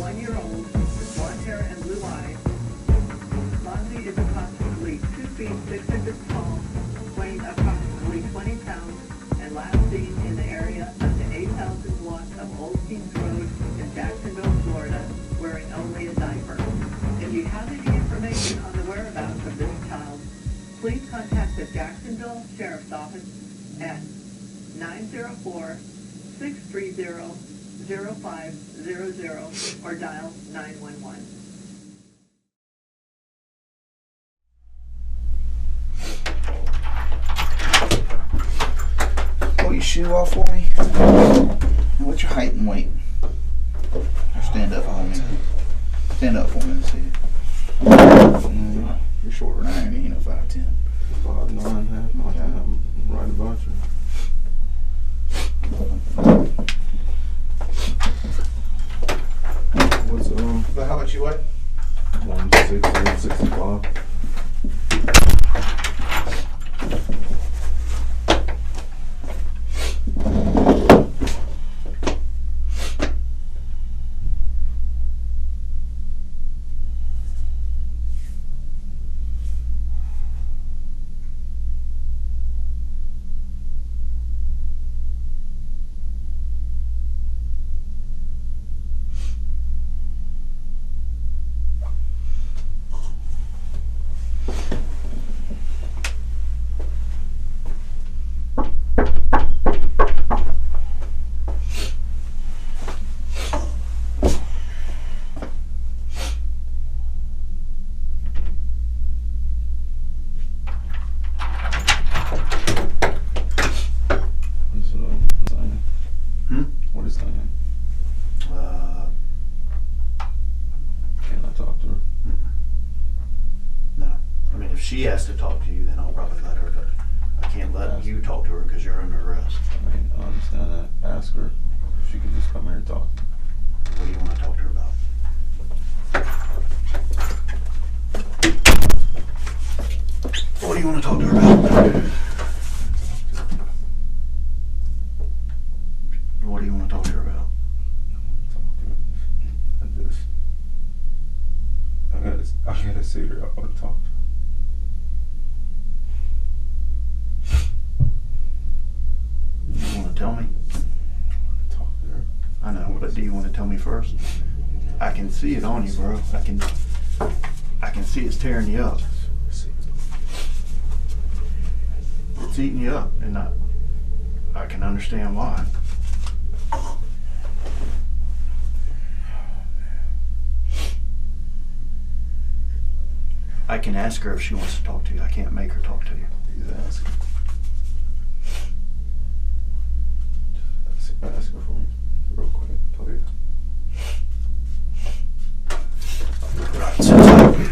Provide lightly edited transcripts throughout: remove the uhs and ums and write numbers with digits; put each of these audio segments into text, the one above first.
1-year-old, blonde hair and blue eyes. Lonzy is approximately 2 feet 6 inches tall, weighing approximately 20 pounds, and last seen in the area of the 8,000 block of Old Kings Road in Jacksonville, Florida, wearing only a diaper. If you have any information on the whereabouts of this child, please contact the Jacksonville Sheriff's Office at 904-630-0500 or dial 911. Pull your shoe off for me. And what's your height and weight? Or stand up for me. Stand up for me and see. You're shorter than I am, you know, 5'10". 5'9", half my height. I'm right about you. What's But how much you weigh? 160, 165. What is that? Can I talk to her? No. I mean, if she has to talk to you, then I'll probably let her, but I can't let you talk to her because you're under arrest. I mean, I understand that. Ask her if she could just come here and talk. What do you want to talk to her about? What do you want to talk to her about? What do you want to talk to her about? I gotta see her. I want to talk to her. You want to tell me? I want to talk to her. I know, but do you want to tell me first? I can see it on you, bro. I can see it's tearing you up. It's eating you up, and I can understand why. I can ask her if she wants to talk to you. I can't make her talk to you. He's asking. Ask her for me, real quick, please. Right, sit tight.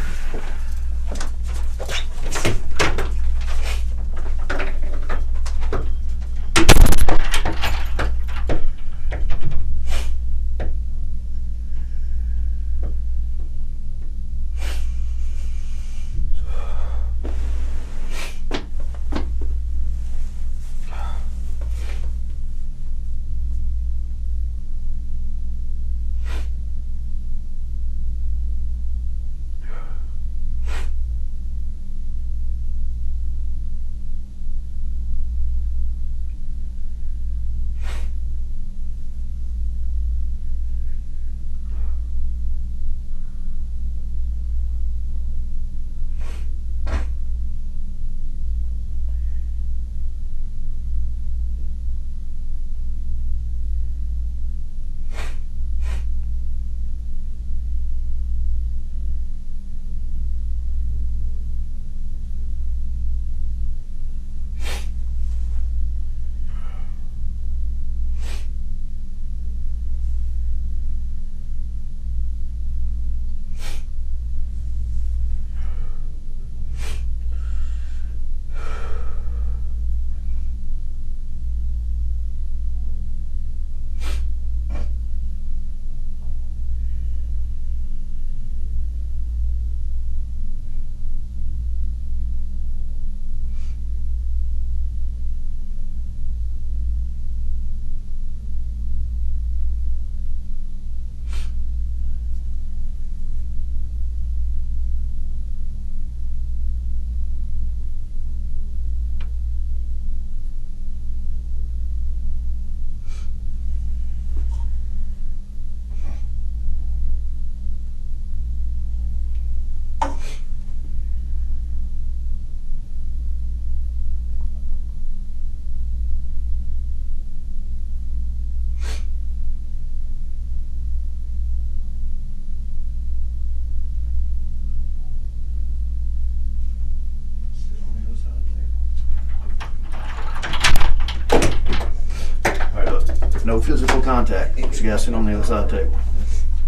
physical contact. This guy's sitting on the other side of the table.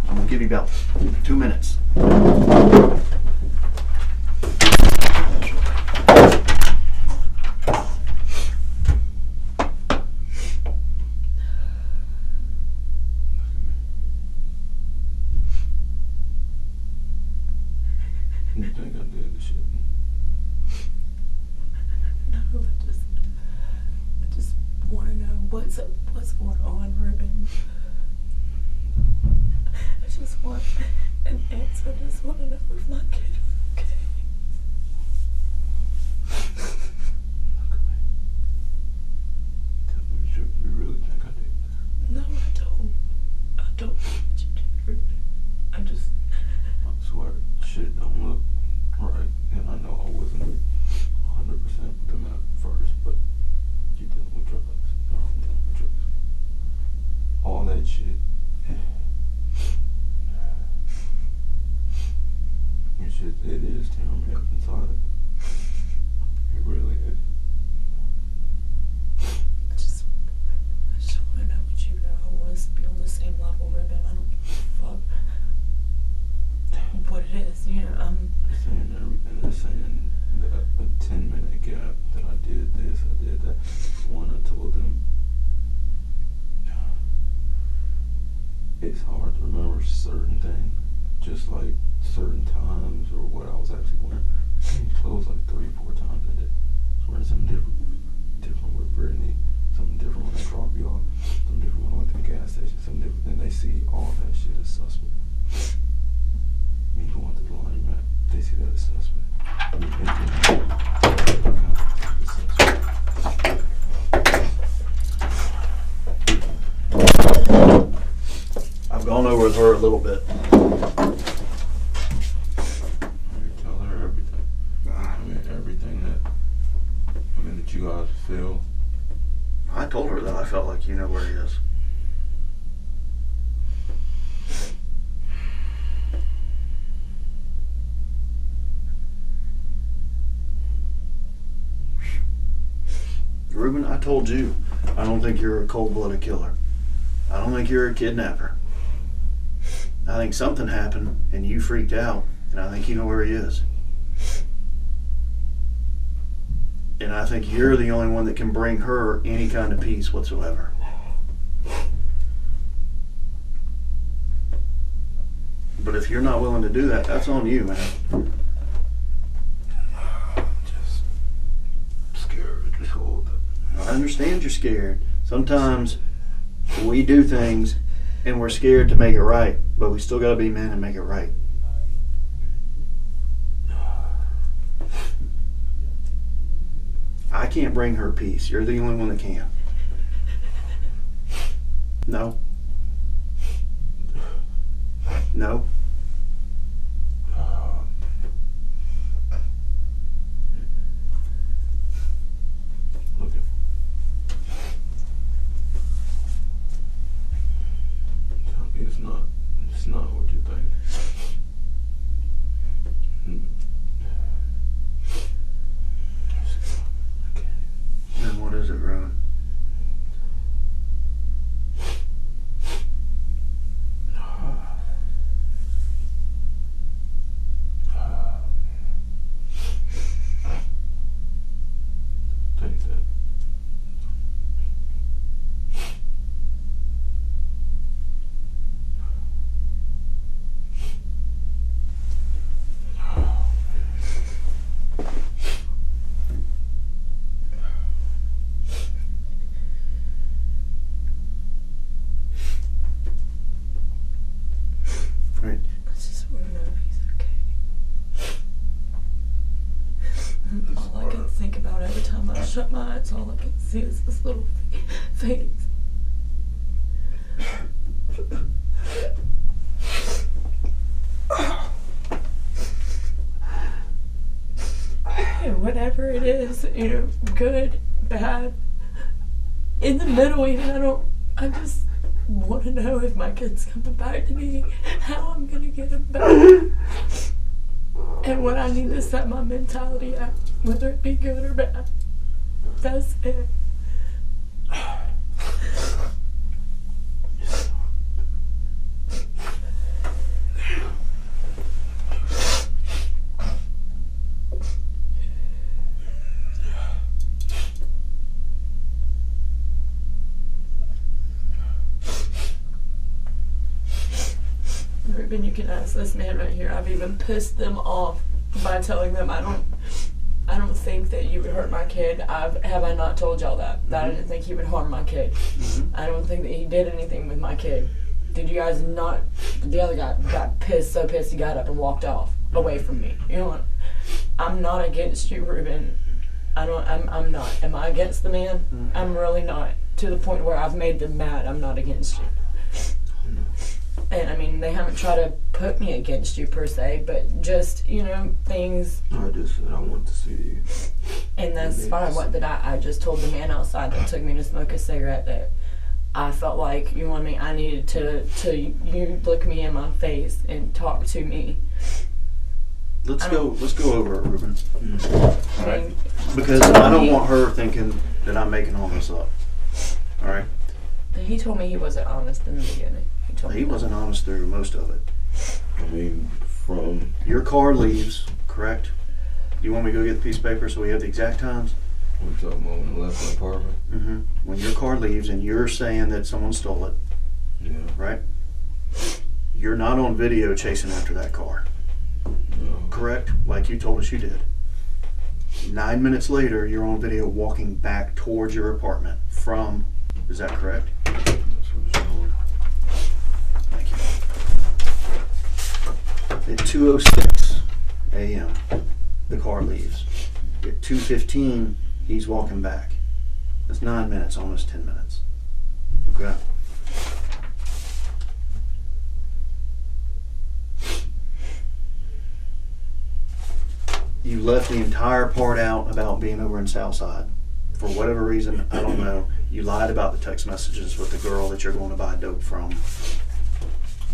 I'm gonna give you about 2 minutes. You think I did the shit? No, I just want to know what's going on, Ruben. I just want an answer. I just want to know if my kid is okay. Look at me. Tell me the truth. You really think I did that? No, I don't. I don't know what you did, Ruben. I just. I swear, shit don't look right, and I know I wasn't 100% with them at first, but you dealing with drugs, or I'm dealing with drugs. All that shit. And shit, it is tearing me up inside. It really is. I just want to know what you know. I want us to be on the same level, Ruben. I don't give a fuck what it is. You know, They're saying everything. They're saying that a 10-minute gap that I did this, I did that. One, I told them it's hard to remember certain things, just like certain times or what I was actually wearing. I changed clothes like 3-4 times a day. I was wearing something different with Brittany, something different when I drop you off, something different when I went to the gas station, something different. Then they see all that shit as suspect. Me going to the laundromat, they see that as suspect. Me emptying the account as suspect. I've gone over with her a little bit. Tell her everything. I mean, everything that you guys feel. I told her that I felt like you know where he is. Ruben, I told you, I don't think you're a cold-blooded killer. I don't think you're a kidnapper. I think something happened and you freaked out, and I think you know where he is. And I think you're the only one that can bring her any kind of peace whatsoever. But if you're not willing to do that, that's on you, man. Just scared. Just hold it. I understand you're scared. Sometimes we do things and we're scared to make it right, but we still gotta be men and make it right. I can't bring her peace. You're the only one that can. No. No. Look at. It's not what you think. Then what is it, Ruben? Take that. Right. I just want to know if he's okay. All I can think about every time I shut my eyes, all I can see is this little face. And whatever it is, you know, good, bad, in the middle, even I just want to know if my kid's coming back to me, how I'm gonna get him back, and what I need to set my mentality at, whether it be good or bad. That's it. Ruben, you can ask this man right here. I've even pissed them off by telling them I don't think that you would hurt my kid. Have I not told y'all that I didn't think he would harm my kid? I don't think that he did anything with my kid. Did you guys not? The other guy got pissed, so pissed he got up and walked off away from me. You know what? I'm not against you, Ruben. I'm not. Am I against the man? I'm really not. To the point where I've made them mad. I'm not against you. And I mean, they haven't tried to put me against you per se, but just, you know, things. I just said I want to see you. And that's fine. What did I just told the man outside that took me to smoke a cigarette that I felt like, you know what I mean, I needed to you look me in my face and talk to me. Let's go over it, Ruben. I Alright. mean, Because I don't want her thinking that I'm making all this up. Alright? he told me he wasn't honest in the beginning. He wasn't honest through most of it. I mean, from Your car leaves, correct? Do you want me to go get the piece of paper so we have the exact times? we're talking about when I left the apartment. Mm-hmm. When your car leaves and you're saying that someone stole it, Yeah. right? You're not on video chasing after that car, No. correct? Like you told us you did. 9 minutes later, you're on video walking back towards your apartment from, is that correct? That's for sure. Thank you. At 2:06 a.m., the car leaves. At 2:15, he's walking back. That's 9 minutes, almost 10 minutes. Okay. You left the entire part out about being over in Southside. For whatever reason, I don't know. You lied about the text messages with the girl that you're going to buy dope from.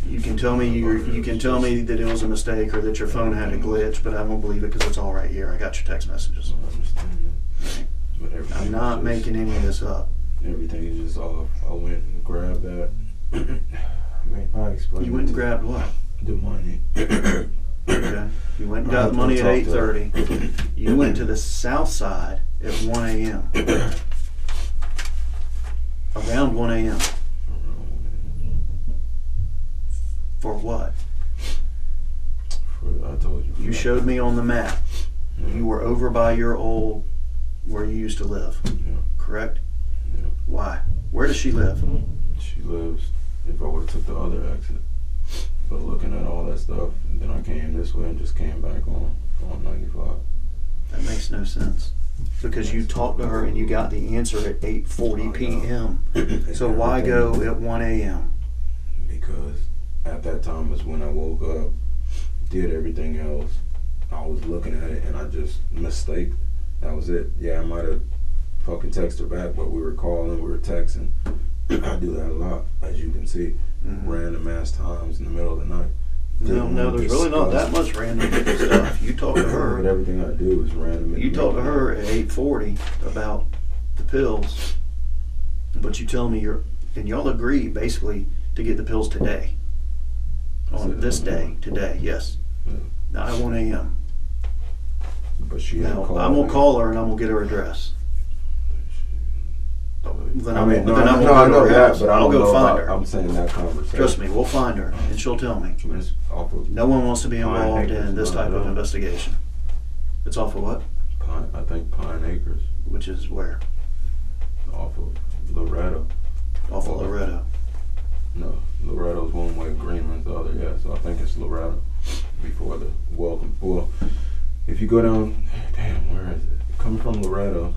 You can tell me you can tell me that it was a mistake or that your phone had a glitch, but I don't believe it because it's all right here. I got your text messages. I understand that. But everything I'm not is just- making any of this up. Everything is just off. I went and grabbed that. I mean, I explained. You went and grabbed what? the money. Okay. You went and got the money at 8:30. You went to the south side at 1 a.m. Around 1 a.m. For what? I told you. You showed me on the map. You were over by your old, where you used to live. Yeah. Correct? Yeah. Why? Where does she live? She lives. If I would have took the other exit, but looking at all that stuff, then I came this way and just came back on 95. That makes no sense. Because you talked to her and you got the answer at 8:40 p.m. So why go at 1 a.m.? Because at that time is when I woke up, did everything else. I was looking at it and I just mistaked. That was it. Yeah, I might have fucking texted her back, but we were calling, we were texting. I do that a lot, as you can see. Random ass times in the middle of the night. No, there's really not that much random stuff. You talked to But her. everything I do is random. You talked to her at 8:40 about the pills, but you tell me and y'all agree basically to get the pills today. On this day, today, yes. Yeah. Not at 1 a.m. But she Now, had called I'm gonna me. call her and I'm gonna get her address. Then I I'm mean, no, then I'm no, gonna I go to know her that, house. but I I'll don't go know find about, her. I'm saying that conversation. Trust me, we'll find her and she'll tell me. I mean, it's off of No one wants to be Pine involved Acres, in this not type of at all. investigation. It's off of what? Pine, I think Pine Acres, Which is where? off of Loretto. Off of Loretto. No, Loretto's one way, Greenland's the other, yeah, so I think it's Loretto before the welcome. Well, if you go down, damn, where is it? Coming from Loretto,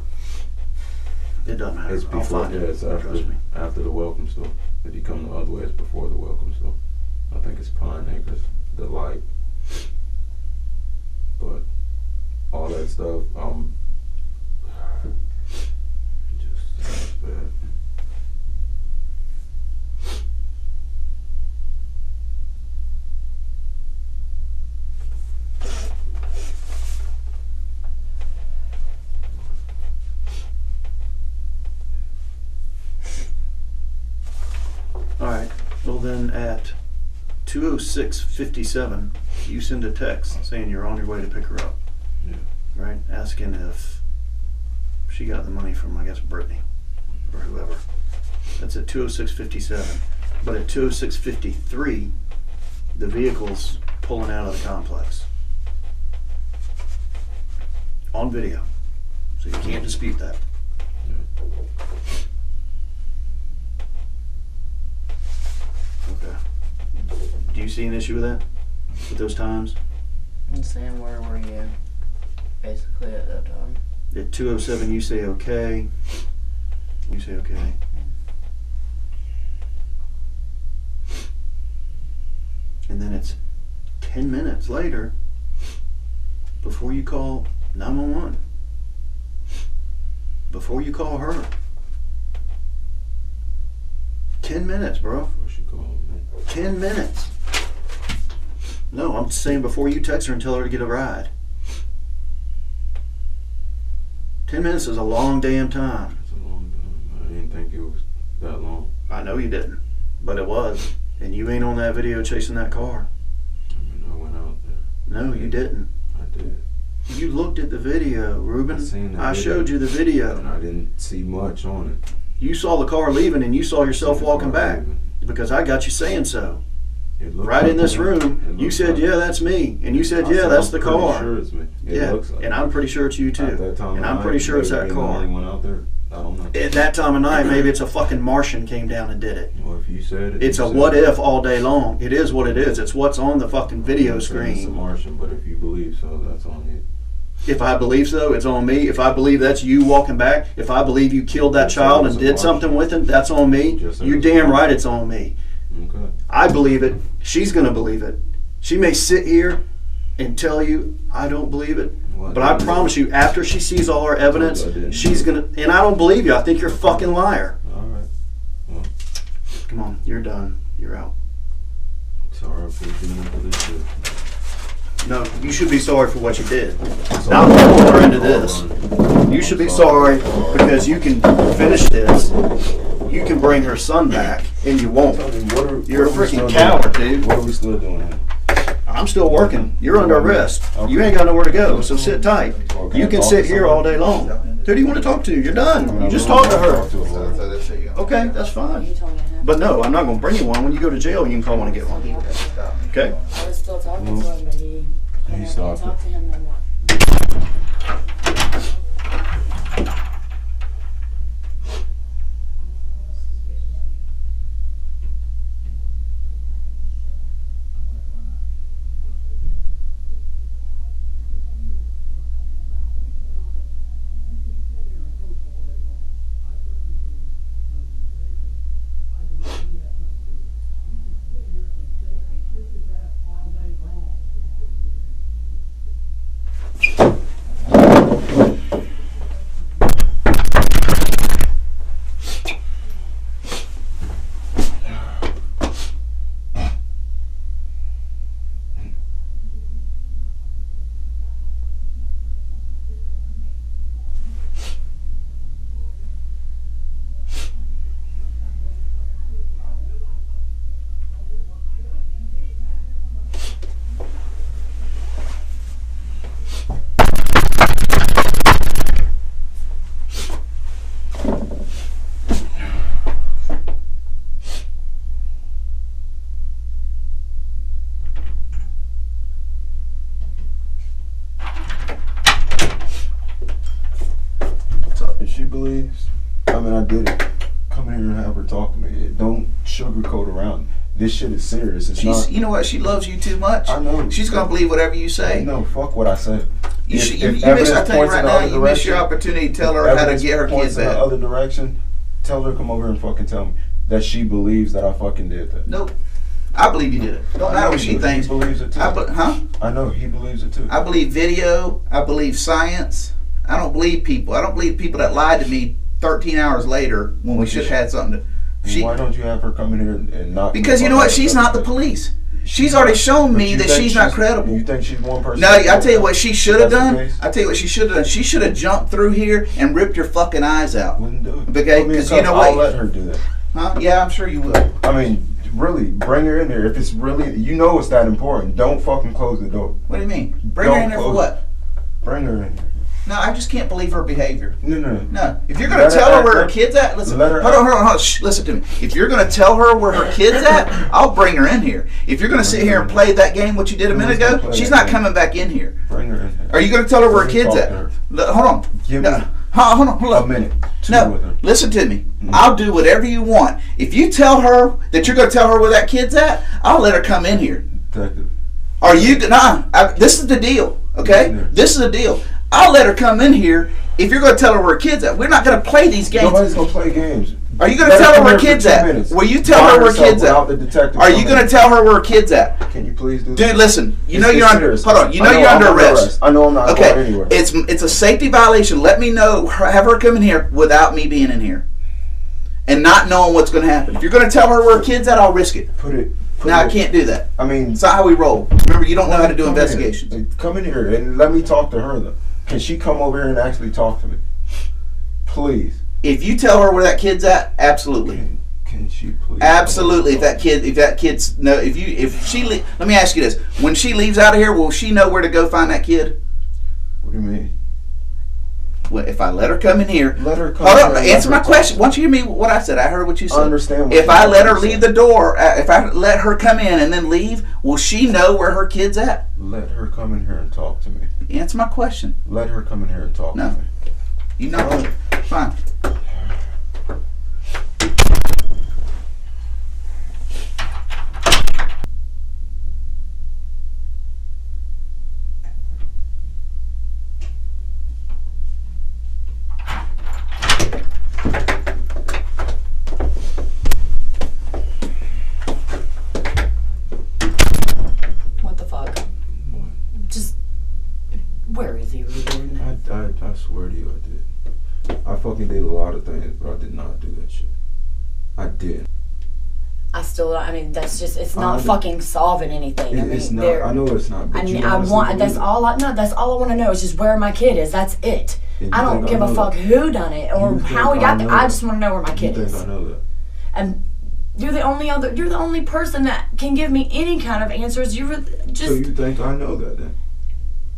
It doesn't matter. it's I'll before, find yeah, it. it's Trust me. after the welcome store. If you come the other way, it's before the welcome store. I think it's Pine Acres, the light. But all that stuff, just sounds bad. All right. Well, then at 2:06:57, you send a text saying you're on your way to pick her up. Yeah. Right? Asking if she got the money from, I guess, Brittany or whoever. That's at 2:06:57. But at 2:06:53, the vehicles pulling out of the complex. On video. So you can't dispute that. Okay. Do you see an issue with that? With those times? And saying where were you basically at that time? At 2:07 you say okay. You say okay. And then it's 10 minutes later before you call 911. Before you call her. 10 minutes, bro. Before she called me. 10 minutes. No, I'm saying before you text her and tell her to get a ride. 10 minutes is a long damn time. It's a long time. I didn't think it was that long. I know you didn't, but it was. And you ain't on that video chasing that car. I mean, I went out there. No, you didn't. I did. You looked at the video, Ruben. I seen the I video. showed you the And video. I didn't see much on it. You saw the car leaving and you saw yourself Seen the walking car back leaving. because I got you saying so. It looked Right like in this it. room, It you looked said, like yeah, it. that's me. And you said, I yeah, that's the I'm pretty car. Sure it's me. It Yeah, looks like and I'm pretty sure it's you At too. that time And of I'm pretty night, sure it's maybe that being the car. only one out there. I don't know. At that time of night, maybe it's a fucking Martian came down and did it. Well, if you said it, It's you a said what it. if all day long. It is what it is. It's what's on the fucking video I'm saying It's a screen. Martian, but if you believe so, that's on you. If I believe so, it's on me. If I believe that's you walking back, if I believe you killed that Just child said and it's a did Martian. something with him, that's on me. Just said You it's a damn Martian. right it's on me. Okay. I believe it. She's going to believe it. She may sit here and tell you, I don't believe it. Well, But I promise you, after she sees all our evidence, I didn't. she's going to, and I don't believe you. I think you're a fucking liar. All right. Well, Come on, you're done. You're out. sorry for being into this shit. No, you should be sorry for what you did. Sorry. Not pulling her into this. You should be sorry because you can finish this. You can bring her son back, and you won't. You're a freaking coward, dude. What are we still doing here? I'm still working. You're under arrest. You ain't got nowhere to go, so sit tight. Okay. You can sit here all day long. Who do you want to talk to? You're done. You just talk to her. Okay, that's fine. You told me I had. But no, I'm not going to bring you one. When you go to jail, you can call one and get one. Okay? I was still talking to him, but he. He stopped talked to him no more. If she believes, I mean, I did it. Come in here and have her talk to me. Don't sugarcoat around. This shit is serious. It's She's, not. you know what? She loves you too much. I know. She's gonna believe whatever you say. No, fuck what I said. You, If- should, if you miss. evidence I tell you points right in the now, other you miss your direction- opportunity to tell her how to Evidence get her points kids in the back. other direction. Tell her to come over and fucking tell me that she believes that I fucking did that. Nope. I believe you did it. Don't I matter know what she he thinks. believes it too. Huh? I know he believes it too. I believe video. I believe science. I don't believe people. I don't believe people that lied to me 13 hours later when we What should you- have had something to. Why don't you have her come in here and not? Because you know what? She's not the police. She's already shown me that she's not credible. You think she's one person? No, I tell you what she should have That's the done. case? I tell you what she should have done. She should have jumped through here and ripped your fucking eyes out. Wouldn't do it. Okay, Put me in 'cause you cuffs, know I'll what? let her do that. Huh? Yeah, I'm sure you will. I mean, really, bring her in there. If it's really, you know, it's that important. Don't fucking close the door. What do you mean? Bring her Don't in there for close what? Bring her in here. No, I just can't believe her behavior. No. No. If you're gonna tell her where her kid's at, listen. Hold on. Shh, listen to me. If you're gonna tell her where her kid's at, I'll bring her in here. If you're gonna sit here and play that game, what you did a minute ago, she's not coming back in here. Bring her in here. Are you gonna tell her where her kid's at? Hold on. Give me Hold on. a minute. No, listen to me. I'll do whatever you want. If you tell her that you're gonna tell her where that kid's at, I'll let her come in here. Detective. Are you gonna? This is the deal, okay? This is the deal. I'll let her come in here if you're going to tell her where her kid's at. We're not going to play these games. Nobody's going to play games. Are you going to tell her where her kid's at? Will you tell her where her kid's at? Are you going to tell her where her kid's at? Can you please do that? Dude, listen. You know you're under. Hold on. You know you're under arrest. I know I'm not going anywhere. It's a safety violation. Let me know. Have her come in here without me being in here, and not knowing what's going to happen. If you're going to tell her where her kid's at, I'll risk it. Now I can't do that. I mean, it's not how we roll. Remember, you don't know how to do investigations. Come in here and let me talk to her though. Can she come over here and actually talk to me? Please. If you tell her where that kid's at, absolutely. Can she please? Absolutely. If she let me ask you this: when she leaves out of here, will she know where to go find that kid? What do you mean? Well, if I let her come in here, let her come. Hold on, answer my question. Once you hear me, what I said, I heard what you said. I understand. If I let her leave the door, if I let her come in and then leave, will she know where her kid's at? Let her come in here and talk to me. Answer my question. Let her come in here and talk to me. You know, fine. Where is he, Ruben? I swear to you, I did. I fucking did a lot of things, but I did not do that shit. I did. I mean, that's just, it's not fucking solving anything. It's not. I know it's not. But that's all I want to know is just where my kid is. That's it. I don't give a fuck who done it or how he got there. I just want to know where my kid is. I know that. And you're the only person that can give me any kind of answers. So you think I know that then?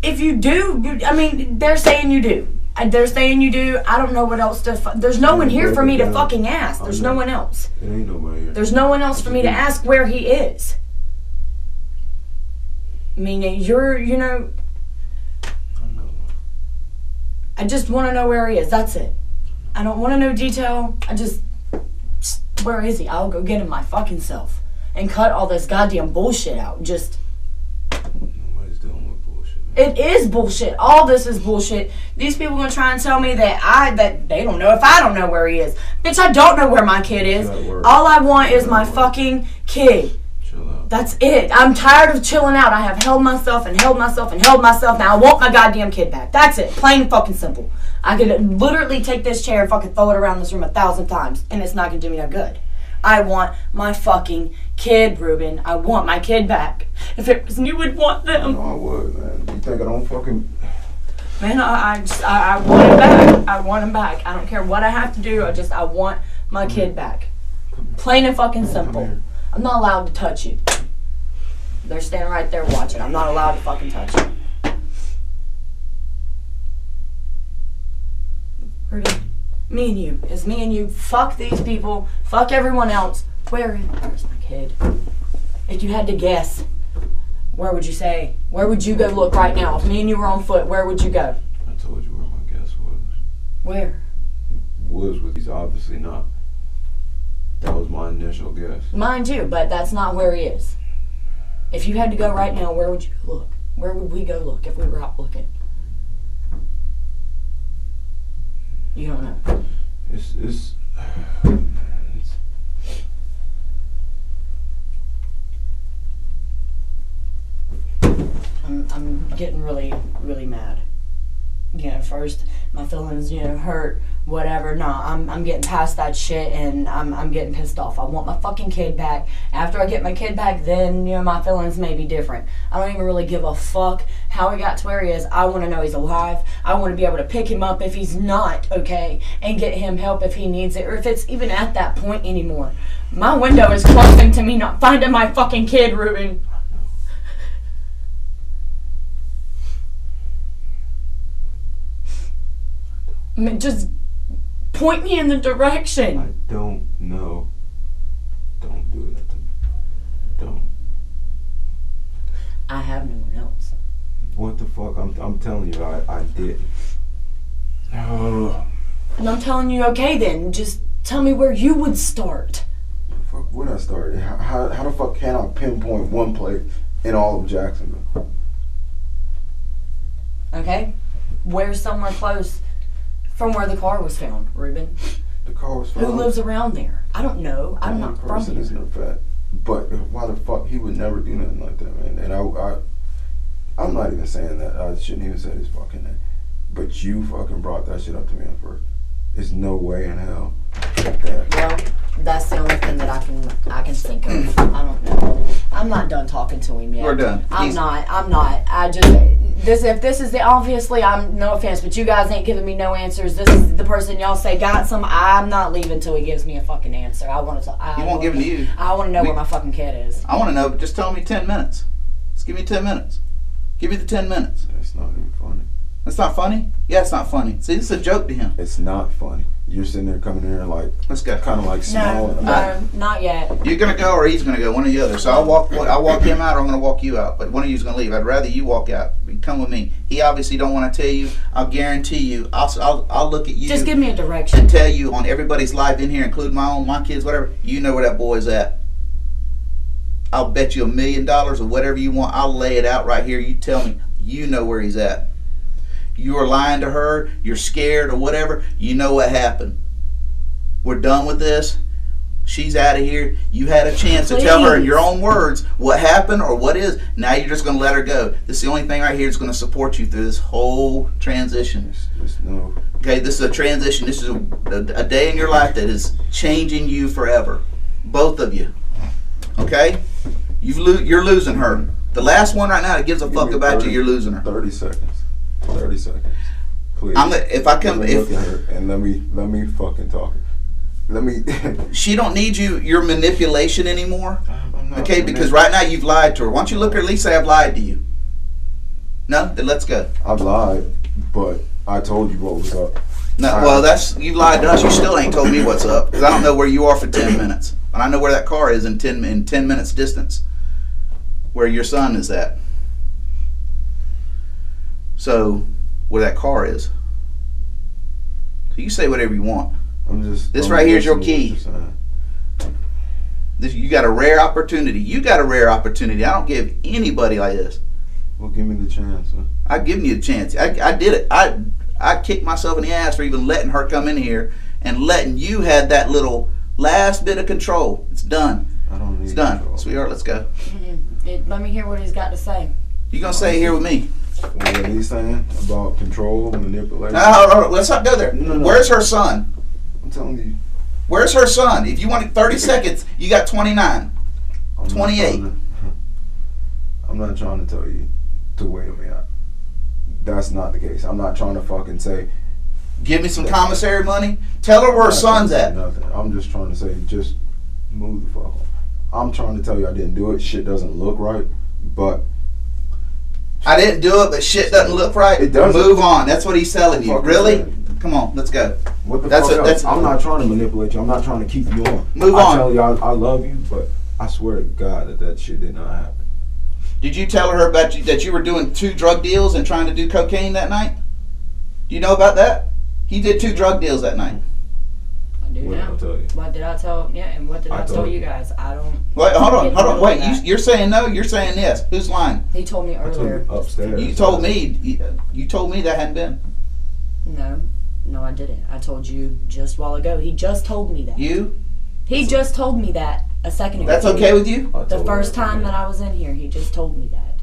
If you do, I mean, they're saying you do. They're saying you do. I don't know what else to. There's no one here for me to fucking ask. There's no one else. There ain't nobody here. There's no one else for me to ask where he is. I mean, I just want to know where he is. That's it. I don't want to know detail. Where is he? I'll go get him my fucking self and cut all this goddamn bullshit out. It is bullshit. All this is bullshit. These people gonna try and tell me that they don't know if I don't know where he is. Bitch, I don't know where my kid is. All I want is my fucking kid. Chill out. That's it. I'm tired of chilling out. I have held myself and held myself and held myself. Now I want my goddamn kid back. That's it. Plain and fucking simple. I could literally take this chair and fucking throw it around this room 1,000 times and it's not gonna do me no good. I want my fucking kid, Ruben. I want my kid back. If it was you would want them. No, I would, man. You think I don't fucking... Man, I want him back. I want him back. I don't care what I have to do. I want my kid back. Plain and fucking simple. I'm not allowed to touch you. They're standing right there watching. I'm not allowed to fucking touch you. Ruben. Me and you. It's me and you. Fuck these people. Fuck everyone else. Where's my kid? If you had to guess, where would you say? Where would you go look right now? If me and you were on foot, where would you go? I told you where my guess was. Where? Was with he's obviously not. That was my initial guess. Mine too, but that's not where he is. If you had to go right now, where would you go look? Where would we go look if we were out looking? You don't know. It's I'm getting really, really mad. First my feelings, hurt, whatever. No, I'm getting past that shit and I'm getting pissed off. I want my fucking kid back. After I get my kid back, then, my feelings may be different. I don't even really give a fuck how he got to where he is. I want to know he's alive. I want to be able to pick him up if he's not okay and get him help if he needs it or if it's even at that point anymore. My window is closing to me not finding my fucking kid, Ruben. I mean, just point me in the direction. I don't know. Don't do that to me. Don't. I have no one else. What the fuck? I'm telling you, I did. And I'm telling you, okay then, just tell me where you would start. Fuck, where'd I start? How the fuck can I pinpoint one place in all of Jacksonville? Okay? Where's somewhere close from where the car was found, Ruben? The car was found. Who lives around there? I don't know. I'm not from person here. is no fact. But why the fuck he would never do nothing like that, man? And I'm not even saying that. I shouldn't even say his fucking name. But you fucking brought that shit up to me at first. There's no way in hell that. Well, that's the only thing that I can think of. I don't know. I'm not done talking to him yet. We're done. I'm not. I just if this is the obviously I'm no offense, but you guys ain't giving me no answers. This is the person y'all say got some. I'm not leaving till he gives me a fucking answer. I want to. He won't give it to you. I want to know where my fucking kid is. I want to know, but just tell me 10 minutes. Just give me 10 minutes. Give me the 10 minutes. That's not even funny. That's not funny? Yeah, it's not funny. See, this is a joke to him. It's not funny. You're sitting there coming in there like, Let's go. kind of like small. No, not yet. You're gonna go, or he's gonna go, one or the other. So I'll walk him out, or I'm gonna walk you out. But one of you's gonna leave. I'd rather you walk out. Come with me. He obviously don't want to tell you. I'll guarantee you. I'll look at you. Just give me a direction. And tell you on everybody's life in here, including my own, my kids, whatever. You know where that boy's at. I'll bet you $1 million or whatever you want. I'll lay it out right here. You tell me. You know where he's at. You are lying to her. You're scared or whatever. You know what happened. We're done with this. She's out of here. You had a chance to tell her in your own words what happened or what is. Now you're just going to let her go. This is the only thing right here that's going to support you through this whole transition. No. Okay, this is a transition. This is a day in your life that is changing you forever. Both of you. Okay? You're losing her. The last one right now that gives a fuck about you, you're losing her. 30 seconds. 30 seconds. Please. If I come, look at her and let me fucking talk. Let me. She don't need your manipulation anymore. I'm not Okay, because right now you've lied to her. Why don't you look at her at least say I've lied to you? No? Then let's go. I've lied, but I told you what was up. No, well, you lied to us. You still ain't told me what's up because I don't know where you are for 10 minutes. But I know where that car is in 10 minutes distance, where your son is at. So, where that car is. So you say whatever you want. This right here is your key. You got a rare opportunity. You got a rare opportunity. I don't give anybody like this. Well, give me the chance. Huh? I've given you the chance. I did it. I kicked myself in the ass for even letting her come in here and letting you have that little last bit of control. It's done. I don't need It's done. control. Sweetheart, let's go. Let me hear what he's got to say. You gonna stay here with me? What he's saying about control, manipulation. No, let's not go there. No. Where's her son? I'm telling you. Where's her son? If you wanted 30 seconds, you got 29. 28. I'm not trying to tell you to wait on me out. That's not the case. I'm not trying to fucking say. Give me some commissary money. Tell her where her son's at. Nothing. I'm just trying to say, just move the fuck on. I'm trying to tell you I didn't do it. Shit doesn't look right, but I didn't do it, but shit doesn't look right. It doesn't. Move on. That's what he's telling you. Fucking Really? saying. Come on, let's go. What the That's fuck a- else? that's- I'm not trying to manipulate you. I'm not trying to keep you on. Move I on. tell you I love you, but I swear to God that shit did not happen. Did you tell her about that you were doing 2 drug deals and trying to do cocaine that night? Do you know about that? He did 2 drug deals that night. I do What did now. I tell you? What did I tell? Yeah, and what did I I tell told you you. guys? I don't. Wait, hold on. Get Wait, that. you're saying no. You're saying yes. Who's lying? He told me I told earlier. you upstairs. You told me. You told me that hadn't been. No, I didn't. I told you just a while ago. He just told me that. You? He just told me that a second ago. That's okay with you? I The told first her. time that I was in here, he just told me that.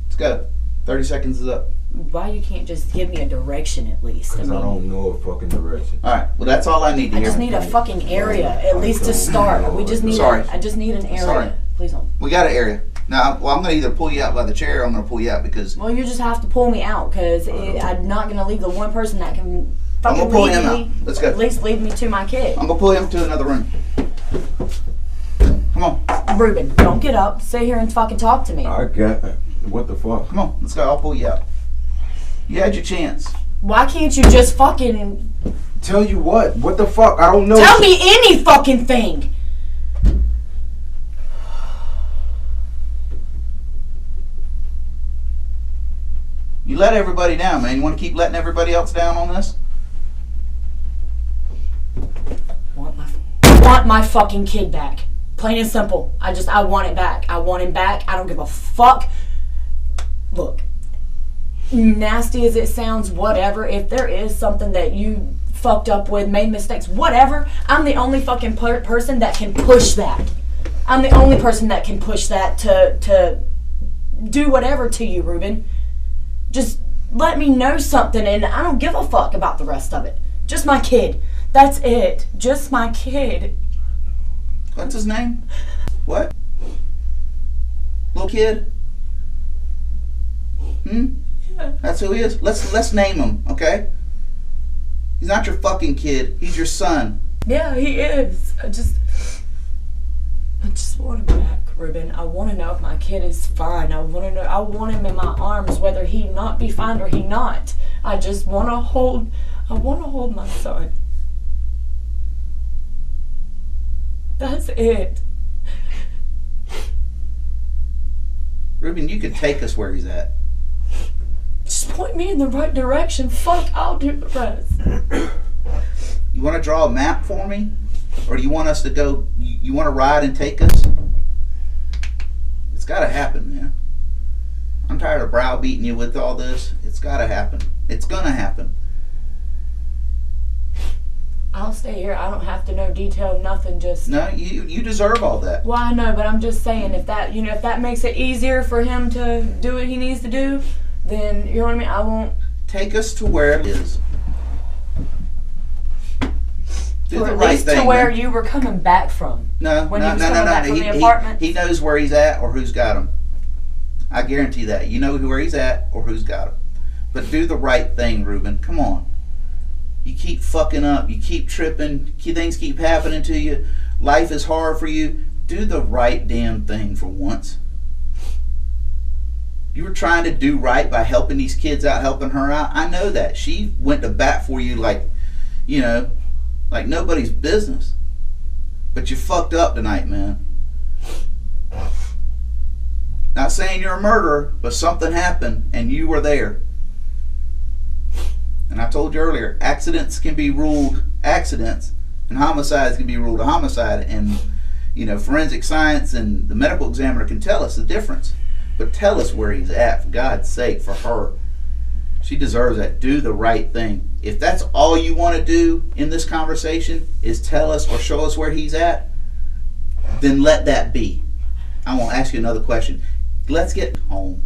Let's go. 30 seconds is up. Why you can't just give me a direction at least? Because I don't know a fucking direction. All right. Well, that's all I need to I hear. just need a fucking area at least to start. We just need. Sorry. I just need an area. Sorry. Please don't. We got an area. Now, well, I'm going to either pull you out by the chair or I'm going to pull you out because Well, you just have to pull me out because I'm not gonna leave the one person that can fucking I'm gonna pull lead him me. out. Let's go. At least lead me to my kid. I'm going to pull him to another room. Come on. Ruben, don't get up. Sit here and fucking talk to me. I get what the fuck. Come on. Let's go. I'll pull you out. You had your chance. Why can't you just fucking Tell you what? What the fuck? I don't know. tell me any fucking thing? You let everybody down, man. You want to keep letting everybody else down on this? Want my fucking kid back. Plain and simple. I want it back. I want him back. I don't give a fuck. Look, nasty as it sounds, whatever, if there is something that you fucked up with, made mistakes, whatever, I'm the only fucking person that can push that. I'm the only person that can push that to do whatever to you, Ruben. Just let me know something, and I don't give a fuck about the rest of it. Just my kid. That's it. Just my kid. What's his name? What? Little kid? Yeah. That's who he is? Let's name him, okay? He's not your fucking kid. He's your son. Yeah, he is. I just want him back, Ruben. I want to know if my kid is fine. I want him in my arms, whether he not be fine or he not. I just want to hold my son. That's it. Ruben, you can take us where he's at. Just point me in the right direction. Fuck, I'll do the rest. You want to draw a map for me? Or do you want us to go, you want to ride and take us? It's got to happen, man. I'm tired of browbeating you with all this. It's got to happen. It's going to happen. I'll stay here. I don't have to know detail, nothing, just... No, you deserve all that. Well, I know, but I'm just saying, if that makes it easier for him to do what he needs to do, then, you know what I mean, I won't... Take us to where it is. Do Or the at right least thing. to where man. you were coming back from. No, when no, he was no, coming no, back no. from the apartment. He knows where he's at or who's got him. I guarantee that. You know where he's at or who's got him. But do the right thing, Ruben. Come on. You keep fucking up. You keep tripping. Things keep happening to you. Life is hard for you. Do the right damn thing for once. You were trying to do right by helping these kids out, helping her out. I know that. She went to bat for you like nobody's business. But you fucked up tonight, man. Not saying you're a murderer, but something happened and you were there. And I told you earlier, accidents can be ruled accidents and homicides can be ruled a homicide, and forensic science and the medical examiner can tell us the difference. But tell us where he's at, for God's sake, for her. She deserves that. Do the right thing. If that's all you want to do in this conversation is tell us or show us where he's at, then let that be. I won't ask you another question. Let's get home.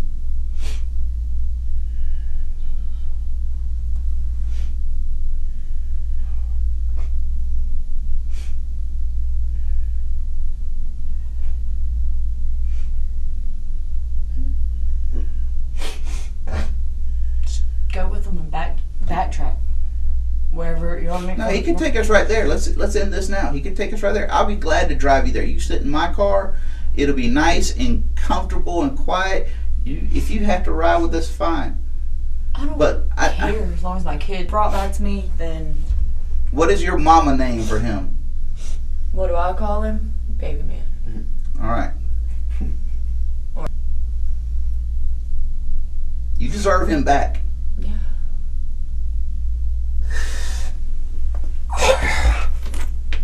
Go with him and backtrack. Wherever, you know what I mean? No, he can take us right there. Let's end this now. He can take us right there. I'll be glad to drive you there. You sit in my car. It'll be nice and comfortable and quiet. If you have to ride with us, fine. I don't care. As long as my kid brought back to me, then... What is your mama name for him? What do I call him? Baby man. All right. You deserve him back. Yeah.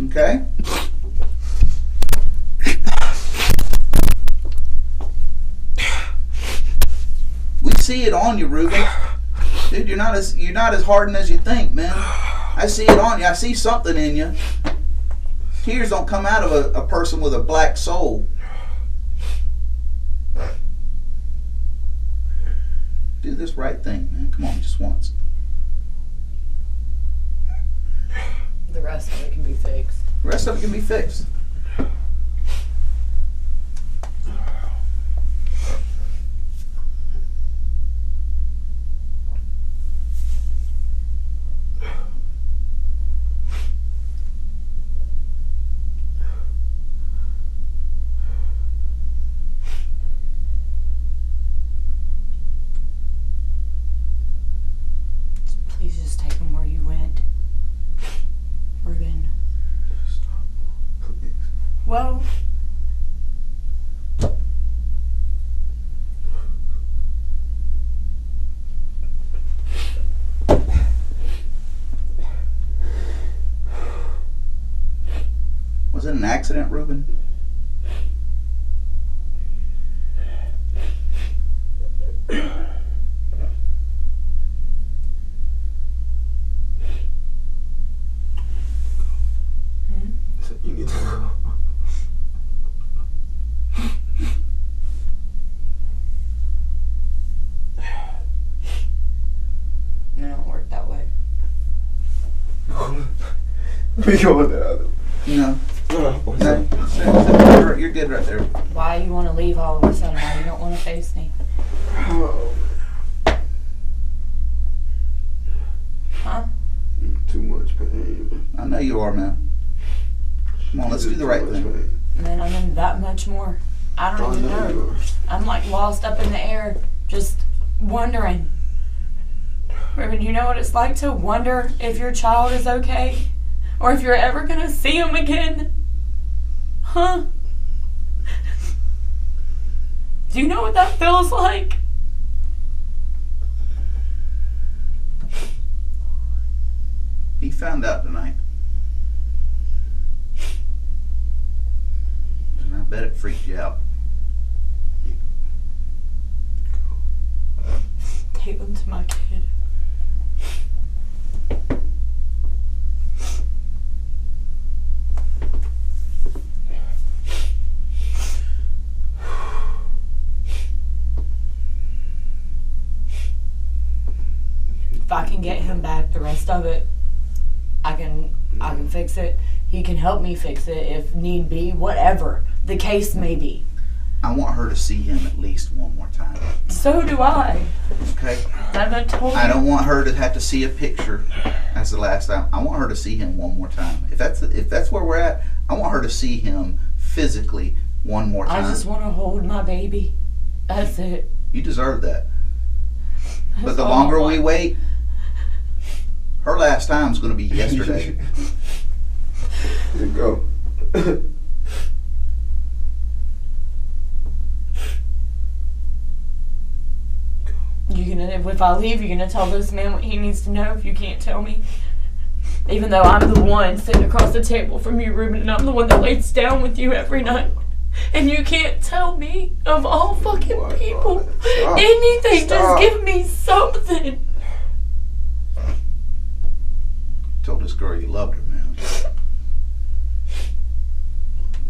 Okay? We see it on you, Ruben. Dude, you're not as hardened as you think, man. I see it on you. I see something in you. Tears don't come out of a person with a black soul. Do this right thing, man. Come on, just once. The rest of it can be fixed. The rest of it can be fixed. accident, Ruben? So you need to go. It don't work that way. We going the other. No. What's No. up? You're good right there. Why you want to leave all of a sudden? Why you don't want to face me? Oh, Huh? too much pain. I know you are, man. Come on, let's do the right Too much thing. pain. Man, I'm in that much more. I don't even you know. are. I'm like lost up in the air, just wondering. Ruben, you know what it's like to wonder if your child is okay? Or if you're ever gonna see him again? Huh? Do you know what that feels like? He found out tonight. And I bet it freaked you out. Take them to my kid. If I can get him back, the rest of it, I can fix it. He can help me fix it if need be, whatever the case may be. I want her to see him at least one more time. So do I. Okay? I told you. I don't want her to have to see a picture as the last time. I want her to see him one more time. If that's where we're at, I want her to see him physically one more time. I just want to hold my baby. That's it. You deserve that. That's But the all I longer want. we wait, her last time's going to be yesterday. Here you go. If I leave, you're gonna tell this man what he needs to know if you can't tell me. Even though I'm the one sitting across the table from you, Ruben, and I'm the one that lays down with you every night. And you can't tell me, of all fucking Why, people, Stop. anything. Stop. Just give me something. Told this girl you loved her, man.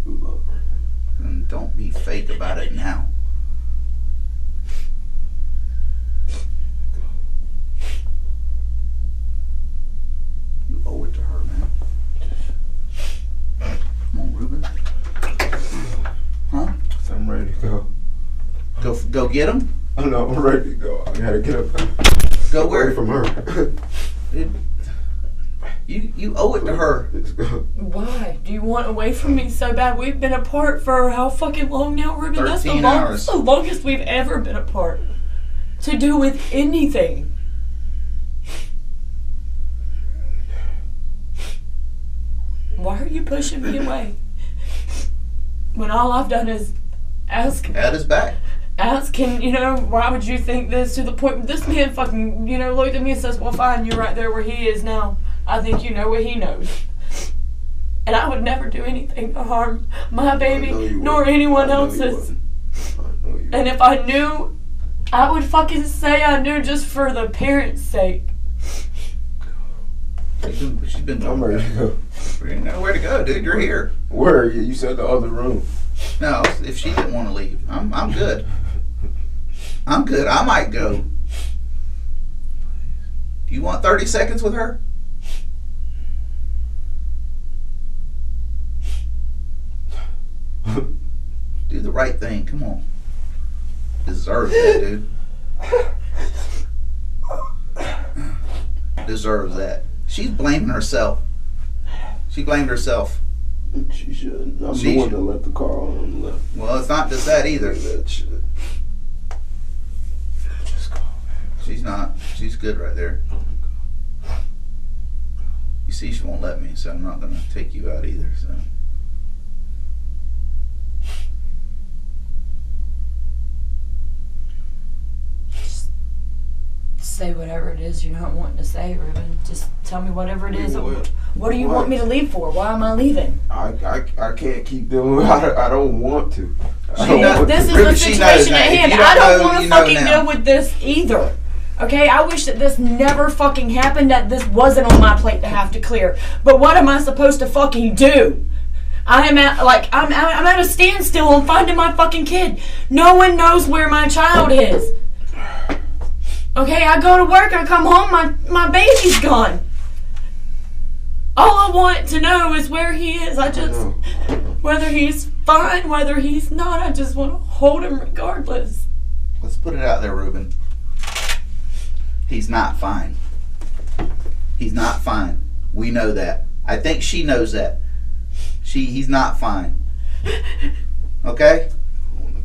You love her. And don't be fake about it now. You owe it to her, man. Come on, Ruben. Huh? So I'm ready to go. Go get him? Oh no, I'm ready to go. I gotta get up. Go away where? from her. You owe it to her. Let's go. Why? Do you want away from me so bad? We've been apart for how fucking long now, Ruben? That's the 13 longest, hours. the longest we've ever been apart. To do with anything. Why are you pushing me away? When all I've done is ask, At his back. and, why would you think this, to the point where this man fucking, looked at me and says, well, fine, you're right there where he is now. I think you know what he knows. And I would never do anything to harm my baby, I know you nor wouldn't. anyone I know you else's. wouldn't. I know you And if I knew, I would fucking say I knew just for the parents' sake. She's been I'm ready to go. You know nowhere to go, dude. You're here. Where are you? You said the other room. No, if she didn't want to leave, I'm good. I'm good. I might go. Do you want 30 seconds with her? Do the right thing. Come on. Deserves that, dude. Deserves that. She's blaming herself. She blamed herself. She should. I'm She the one should. that left the car on and left. Well, it's not just that either. That shit. Just go, man. She's not. She's good right there. You see, she won't let me, so I'm not going to take you out either. So. Say whatever it is you're not wanting to say, Ruben. Just tell me whatever it is. What? What do you What? want me to leave for? Why am I leaving? I can't keep dealing with it. I don't want to. This is Ruben, the she knows situation that. at If hand. you don't I don't know, want you to know fucking now. deal with this either. Okay, I wish that this never fucking happened, that this wasn't on my plate to have to clear. But what am I supposed to fucking do? I'm at a standstill on finding my fucking kid. No one knows where my child is. Okay, I go to work, I come home, my baby's gone. All I want to know is where he is. Whether he's fine, whether he's not, I just want to hold him regardless. Let's put it out there, Ruben. He's not fine. He's not fine. We know that. I think she knows that. He's not fine. Okay?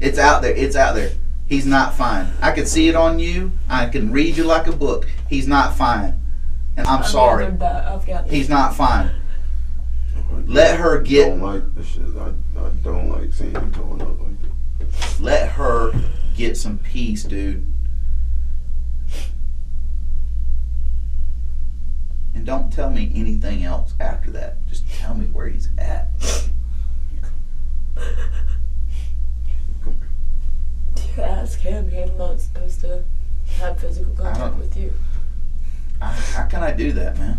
It's out there. It's out there. He's not fine. I can see it on you. I can read you like a book. He's not fine. And I'm sorry. I've got He's not fine. Let her I get. don't like this shit. I don't like seeing you torn up like that. Let her get some peace, dude. And don't tell me anything else after that. Just tell me where he's at. You ask him. I'm not supposed to have physical contact with you. How can I do that, man?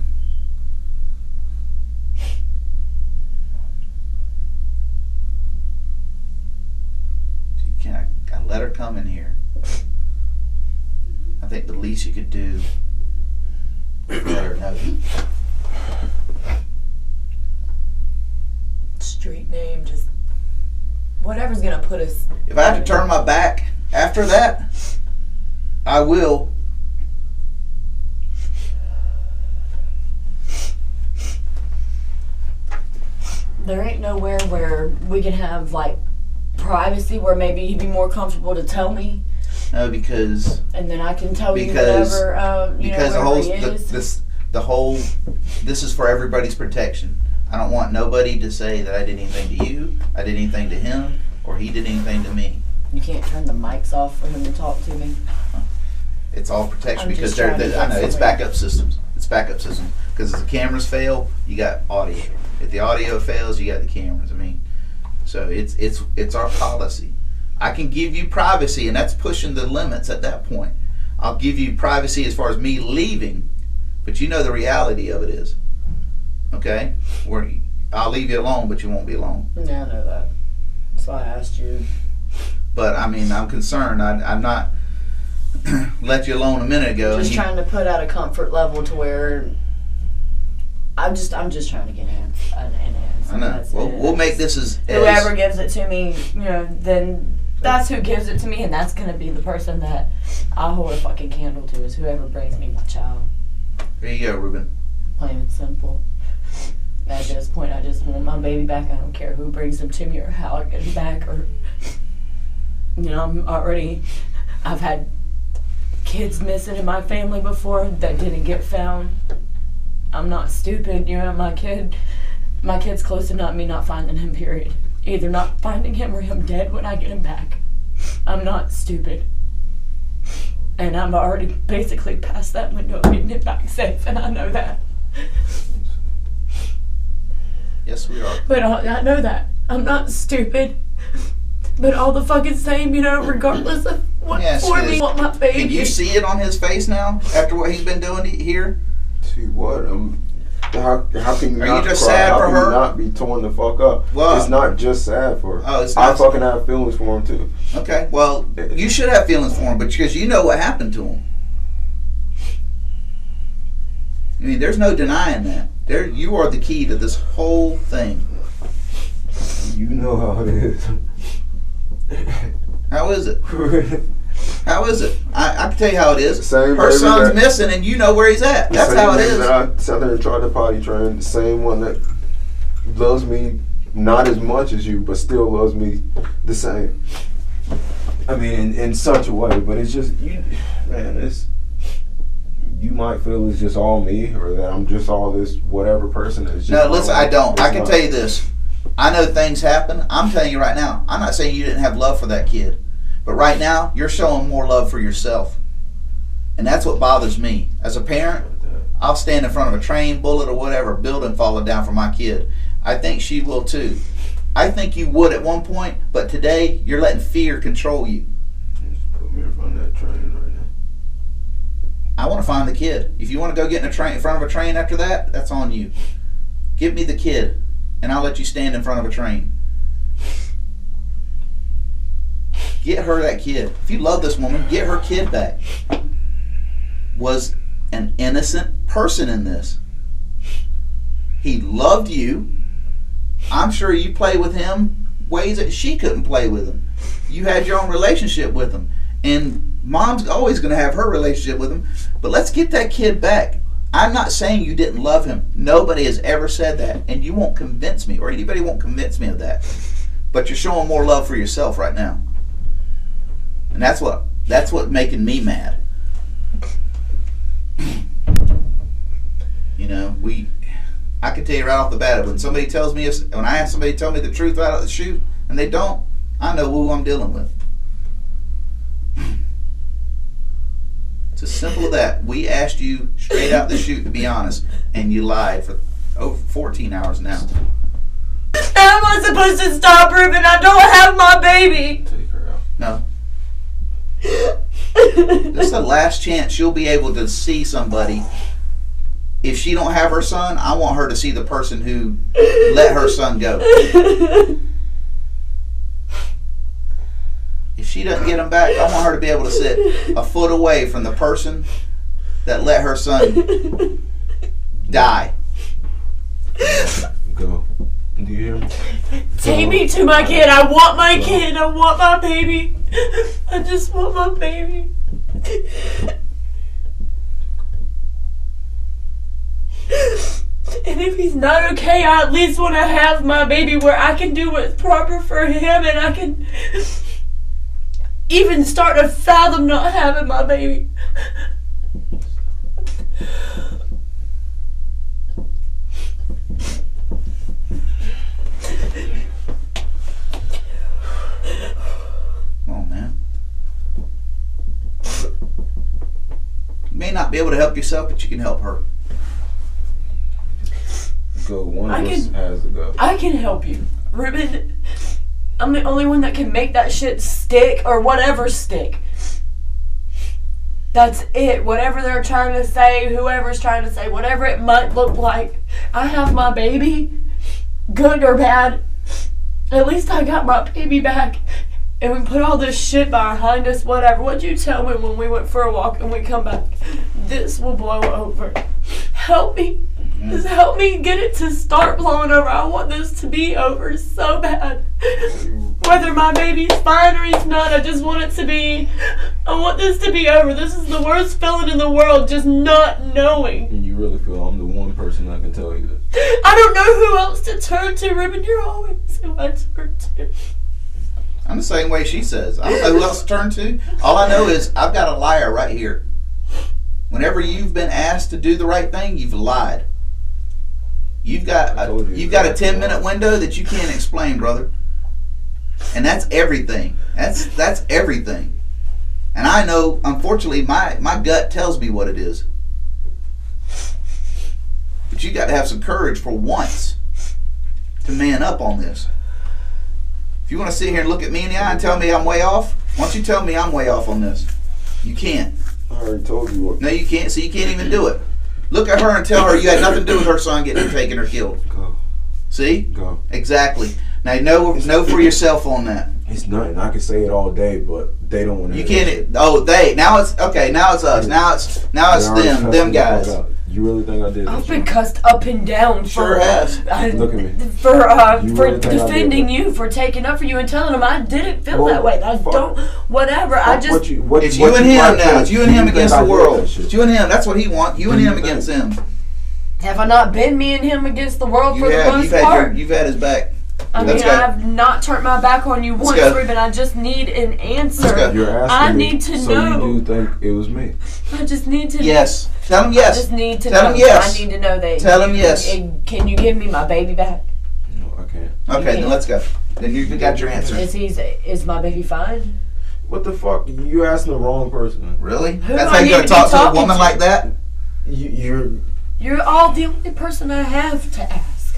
I let her come in here. I think the least you could do is let her know. Street name, just whatever's gonna put us. If I have to turn my back after that, I will. There ain't nowhere where we can have like privacy where maybe he'd be more comfortable to tell me, No, because and then I can tell you Because- whatever because wherever he is. this is for everybody's protection. I don't want nobody to say that I did anything to you, I did anything to him, or he did anything to me. You can't turn the mics off for him to talk to me. It's all protection I'm because just trying to I know get it's somewhere. backup systems. It's backup systems because if the cameras fail, you got audio. If the audio fails, you got the cameras. I mean, so it's our policy. I can give you privacy, and that's pushing the limits at that point. I'll give you privacy as far as me leaving, but you know the reality of it is, okay? Where I'll leave you alone, but you won't be alone. Yeah, I know that. That's why I asked you. But I mean, I'm concerned. I'm not let you alone a minute ago. Just and you- trying to put out a comfort level to where I'm just trying to get an answer. I know. That's Well, it. we'll make this as Whoever gives it to me, then that's who gives it to me, and that's gonna be the person that I hold a fucking candle to, is whoever brings me my child. There you go, Ruben. Plain and simple. At this point, I just want my baby back. I don't care who brings him to me or how I get him back, or I've had kids missing in my family before that didn't get found. I'm not stupid, my kid's close to me not finding him, period. Either not finding him or him dead when I get him back. I'm not stupid. And I'm already basically past that window of getting it back safe, and I know that. Yes, we are. But I know that. I'm not stupid. But all the fucking same, regardless of what Yes, for it me, is. want my baby. Can you see it on his face now after what he's been doing here? See what? How can you Are not you just cry? sad How for can her? you not be torn the fuck up? Well- It's not just sad for her. Oh, it's I not. fucking have feelings for him too. Okay, well, you should have feelings for him, but because you know what happened to him. I mean, there's no denying that. You are the key to this whole thing. You know how it is. How is it? How is it? I can tell you how it is. Same Her baby son's that- missing, and you know where he's at. That's Same how it nigga is. That I sat there and tried to potty train. The same one that loves me not as much as you, but still loves me the same. I mean, in such a way, but it's just you might feel it's just all me, or that I'm just all this whatever person. It's just No, listen, I don't. I It's can not. tell you this. I know things happen. I'm telling you right now. I'm not saying you didn't have love for that kid. But right now, you're showing more love for yourself. And that's what bothers me. As a parent, I'll stand in front of a train, bullet, or whatever, building falling down for my kid. I think she will too. I think you would at one point, but today you're letting fear control you. Just put me in front of that train right now. I want to find the kid. If you want to go get in front of a train after that, that's on you. Give me the kid, and I'll let you stand in front of a train. Get her that kid. If you love this woman, get her kid back. Was an innocent person in this. He loved you. I'm sure you play with him ways that she couldn't play with him. You had your own relationship with him. And mom's always going to have her relationship with him. But let's get that kid back. I'm not saying you didn't love him. Nobody has ever said that. And you won't convince me, or anybody won't convince me of that. But you're showing more love for yourself right now. And that's what's making me mad. You know, I can tell you right off the bat, when I ask somebody to tell me the truth out of the chute, and they don't, I know who I'm dealing with. It's as simple as that. We asked you straight out the chute to be honest, and you lied for over 14 hours now. How am I supposed to stop, Ruben? I don't have my baby. Take her out. No. This is the last chance she'll be able to see somebody. If she don't have her son, I want her to see the person who let her son go. If she doesn't get him back, I want her to be able to sit a foot away from the person that let her son die. Go. Do you hear me? Take me to my kid. I want my kid. I want my baby. I just want my baby. And if he's not okay, I at least want to have my baby where I can do what's proper for him, and I can even start to fathom not having my baby. Come on, man. You may not be able to help yourself, but you can help her. Go. One of us has to go. I can help you, Ruben. I'm the only one that can make that shit stick, or whatever stick. That's it. Whatever they're trying to say, whoever's trying to say, whatever it might look like. I have my baby, good or bad. At least I got my baby back. And we put all this shit behind us, whatever. What'd you tell me when we went for a walk and we come back? This will blow over. Help me. Just help me get it to start blowing over. I want this to be over so bad. Whether my baby's fine or he's not, I just want it to be. I want this to be over. This is the worst feeling in the world, just not knowing. And you really feel I'm the one person that can tell you this? I don't know who else to turn to, Ruben. You're always who I turn to. I'm the same way she says. I don't know who else to turn to. All I know is I've got a liar right here. Whenever you've been asked to do the right thing, you've lied. You've got a 10-minute window that you can't explain, brother. And that's everything. That's everything. And I know, unfortunately, my gut tells me what it is. But you got to have some courage for once to man up on this. If you want to sit here and look at me in the eye and tell me I'm way off, why don't you tell me I'm way off on this? You can't. I already told you what. No, you can't. See, you can't even do it. Look at her and tell her you had nothing to do with her son getting taken or killed. Go. See? Go. Exactly. Now, know for yourself on that. It's nothing. I can say it all day, but they don't want to. You can't. Oh, they. Now it's okay. Now it's us. Now it's them guys. You really think I did I've this? been cussed up and down Sure has. Look at me. For You for really think I did defending that? you, for taking up for you and telling them I didn't feel Well, that way. I fuck. don't. Whatever. I just. It's you and him now. It's you and him against the world. It's you and him. That's what he wants. You and him against him. Have I not been me and him against the world for the most part? You've had his back. I mean, Let's go. I've not turned my back on you once, go. Ruben. I just need an answer. Let's go. You're asking I me, need to so know. you do think it was me? I just need to. Yes. Tell him yes. I just need to Tell know. him yes. I need to know that. Tell him yes. Can you give me my baby back? No, I can't. Okay, then let's go. Then you got your answer. Is my baby fine? What the fuck? You asking the wrong person. Really? Who That's do how I you gonna need to talk be to a talking woman to? like that? You're all the only person I have to ask.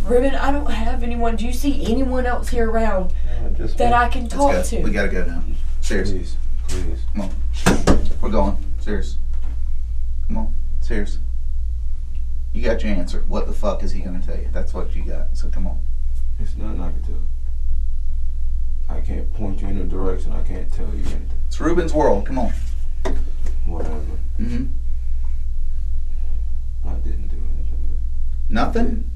Ruben, I don't have anyone. Do you see anyone else here around that I can talk Let's go. We to? gotta go now. Seriously. Please. Come on. We're going. Serious. Come on. Serious. You got your answer. What the fuck is he gonna tell you? That's what you got. So come on. It's nothing I can tell. I can't point you in a direction. I can't tell you anything. It's Ruben's world. Come on. Whatever. Mm-hmm. I didn't do anything. Nothing?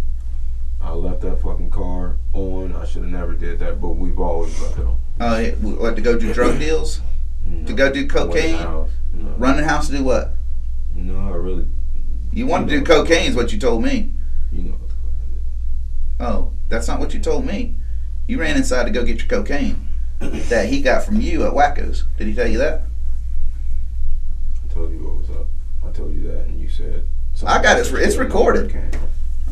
I left that fucking car on. I should have never did that, but we've always left it on. Oh, yeah. What, to go do drug deals? No. To go do cocaine? No. Run the house to do what? No, I really. You want to do cocaine is what you told me. You know what the fuck I did. Oh, that's not what you told me. You ran inside to go get your cocaine that he got from you at Wacko's. Did he tell you that? I told you what was up. I told you that, and you said. I got it. It's recorded.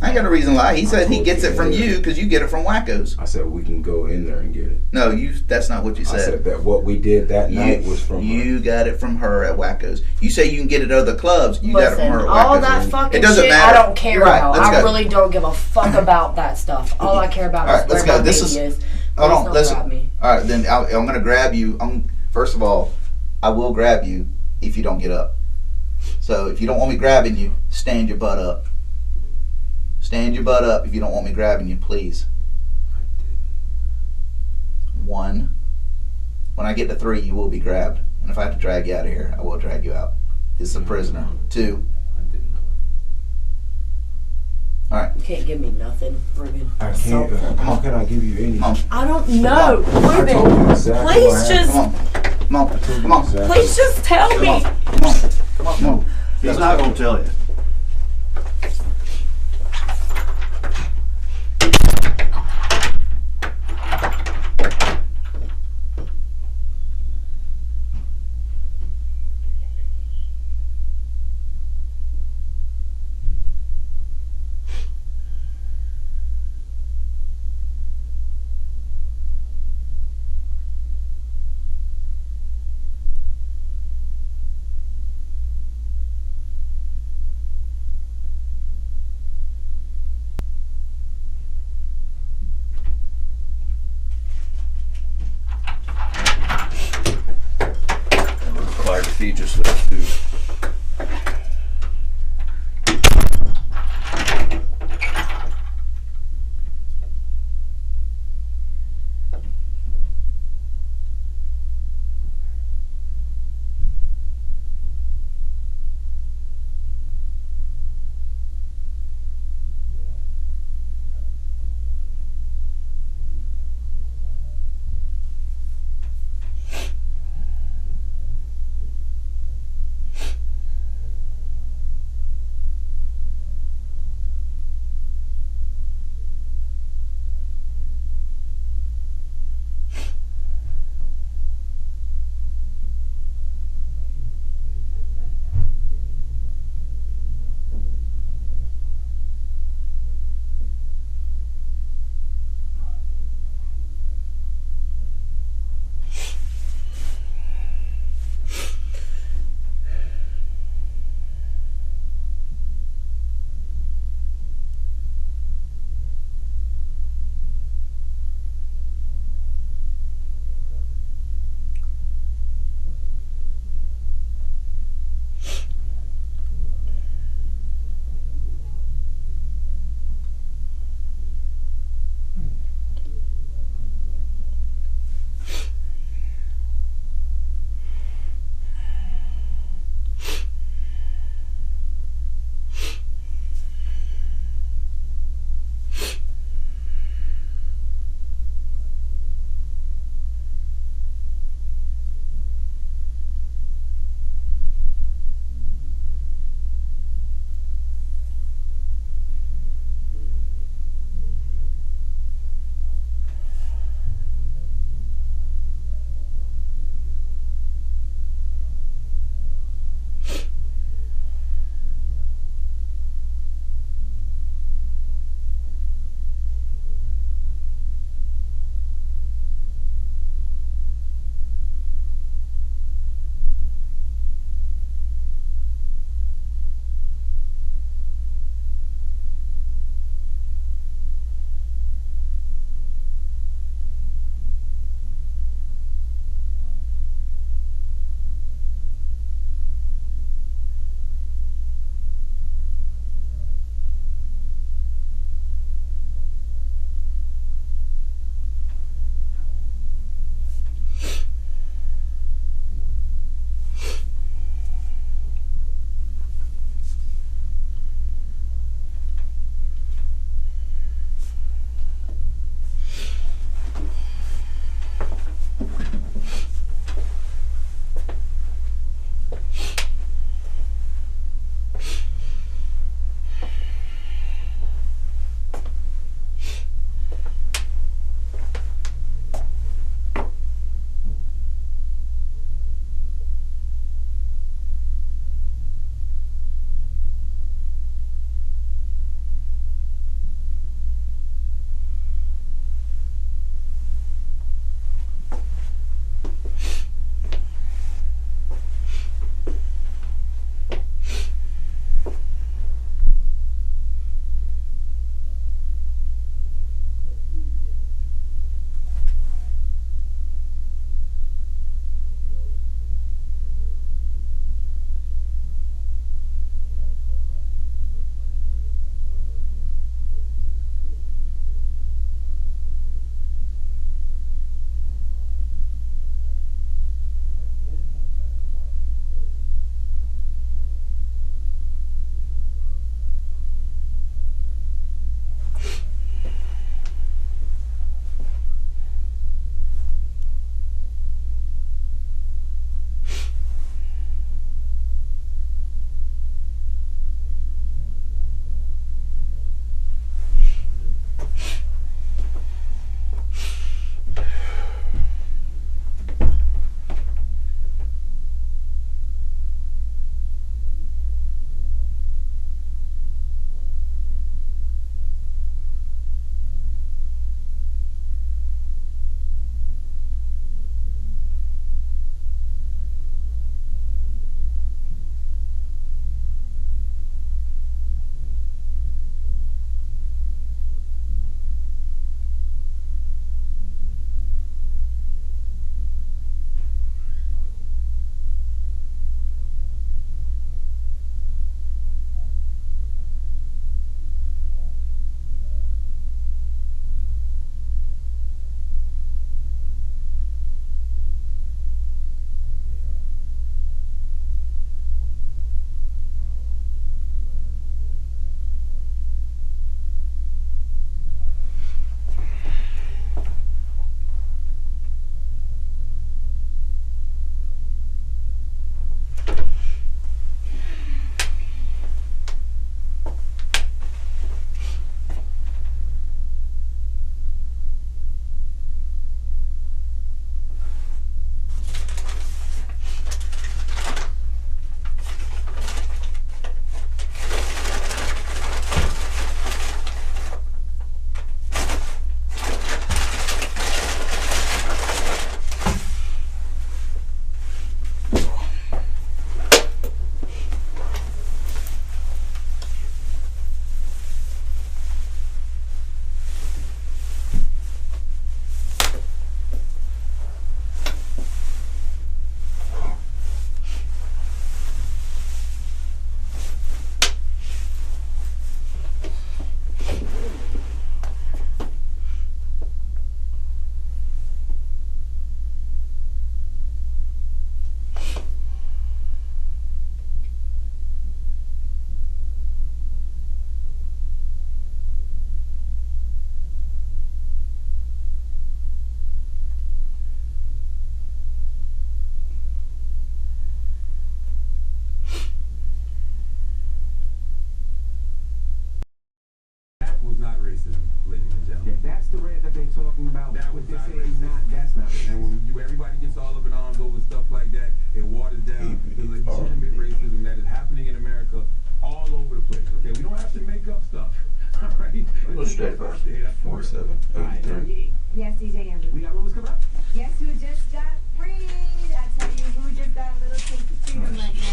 I ain't got no reason to lie. He said he gets it from you because you get it from Wacko's. I said we can go in there and get it. No, that's not what you I said. said that what we did that night was from her. You got it from her at Wacko's. You say you can get it at other clubs. You got it Listen, from her at all Wacko's. that fucking It doesn't shit matter. I don't care You're right. about. Let's I go. really don't give a fuck about that stuff. All I care about All right, is let's where go. my This baby is- is. Hold Please on, don't listen. grab me. All right, then I'm going to grab you. First of all, I will grab you if you don't get up. So if you don't want me grabbing you, stand your butt up. Stand your butt up if you don't want me grabbing you, please. 1. When I get to 3, you will be grabbed. And if I have to drag you out of here, I will drag you out. It's a prisoner. 2. I didn't know. All right. You can't give me nothing, Ruben. I So- can't. How can I give you anything? Come on. I don't know, I told you Ruben. exactly Please what just, Come on. Come on. Come on. Exactly. please just tell Come me. on. Come on. Come on. Come on. He's not going to tell you. And we're required to feed just those two.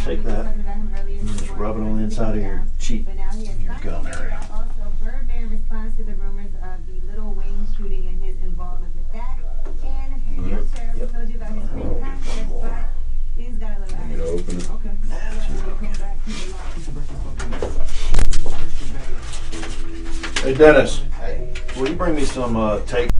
Take that. Just rub it on the inside of your cheek. Your gum area. Also, Birdman responds to the rumors of the Little Wayne shooting and his involvement with that. And your sheriff told you about his free access, but things got a little I'm gonna open it. Okay. We'll come back to the Hey Dennis, will you bring me some tape?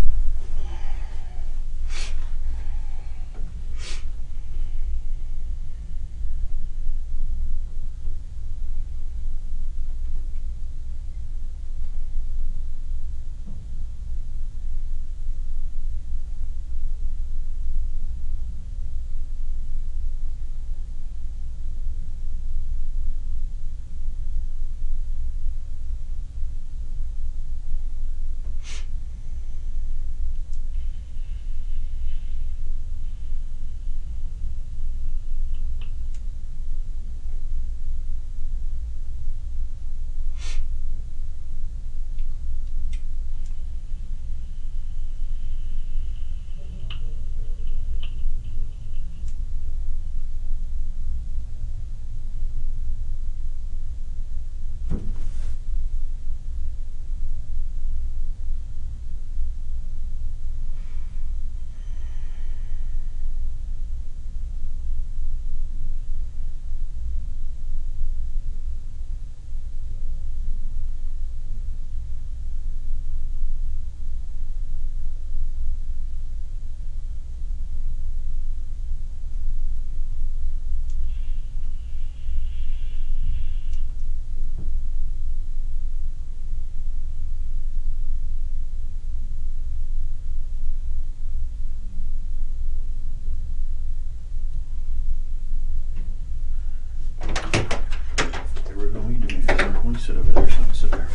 Sit over there, so I can sit there.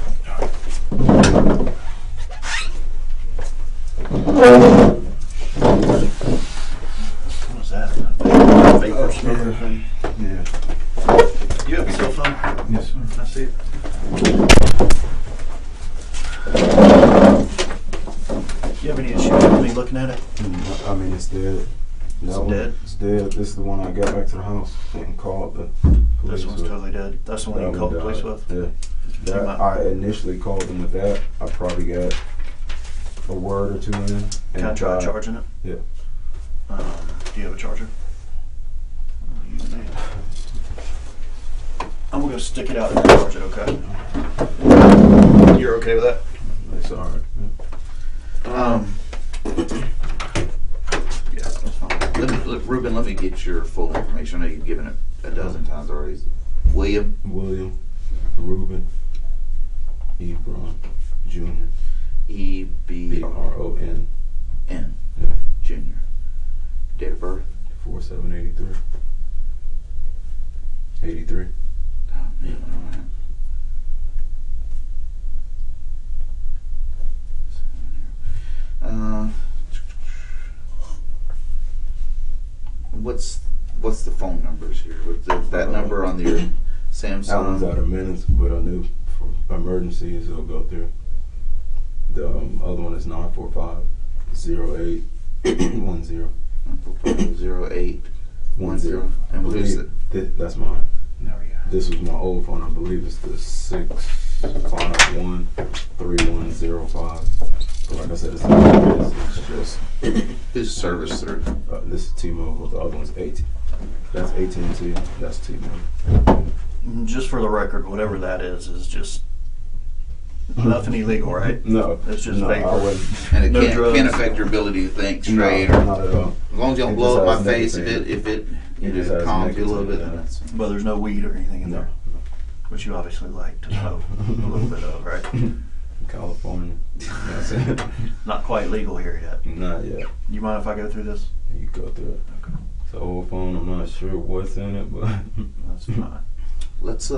What was that? Vapor smoker thing? Yeah. You have a cell phone? Yes, sir. Can I see it? You have any issue with me looking at it? I mean, it's dead. It's That one, dead? It's dead. This is the one I got back to the house and called the police This one's with. totally dead. That's the one you That called the one police died. with? Yeah. You That, might- I initially called them with that. I probably got a word or two in. Can I try died. charging it? Yeah. Do you have a charger? Oh, you man. I'm gonna stick it out and charge it, okay? You're okay with that? It's alright. Yeah, that's fine. Look, Ruben, let me get your full information. I know you've given it a dozen times already. William William, Ruben, Ebron, Jr. EBRON B-R-O-N. Yeah. Jr. Date of birth? 4783. 83. Oh, man, all right. What's the phone numbers here? What's that number on your That one's Samsung? out of minutes, but I knew for emergencies it'll go through. The other one is 945-0810. 0810. And what is it? That's mine. There we go. This was my old phone. I believe it's the 651-3105. But like I said, it's not this. It's just Who's service through? this is T-Mobile. The other one's AT. That's AT&T. That's T-Mobile. Just for the record, whatever that is just nothing illegal, right? No, It's just no, vapor. I wouldn't. And it No drugs. can't affect your ability to think No, straight, or not at all. as long as you don't It blow up just my has face. nicotine. If it It just has calms you a little bit, nicotine, then that's But there's no weed or anything in No. there, which you obviously like to smoke a little bit of, right? California. That's it. Not quite legal here yet. Not yet. You mind if I go through this? You go through it. Okay. It's an old phone. I'm not sure what's in it, but That's fine. Let's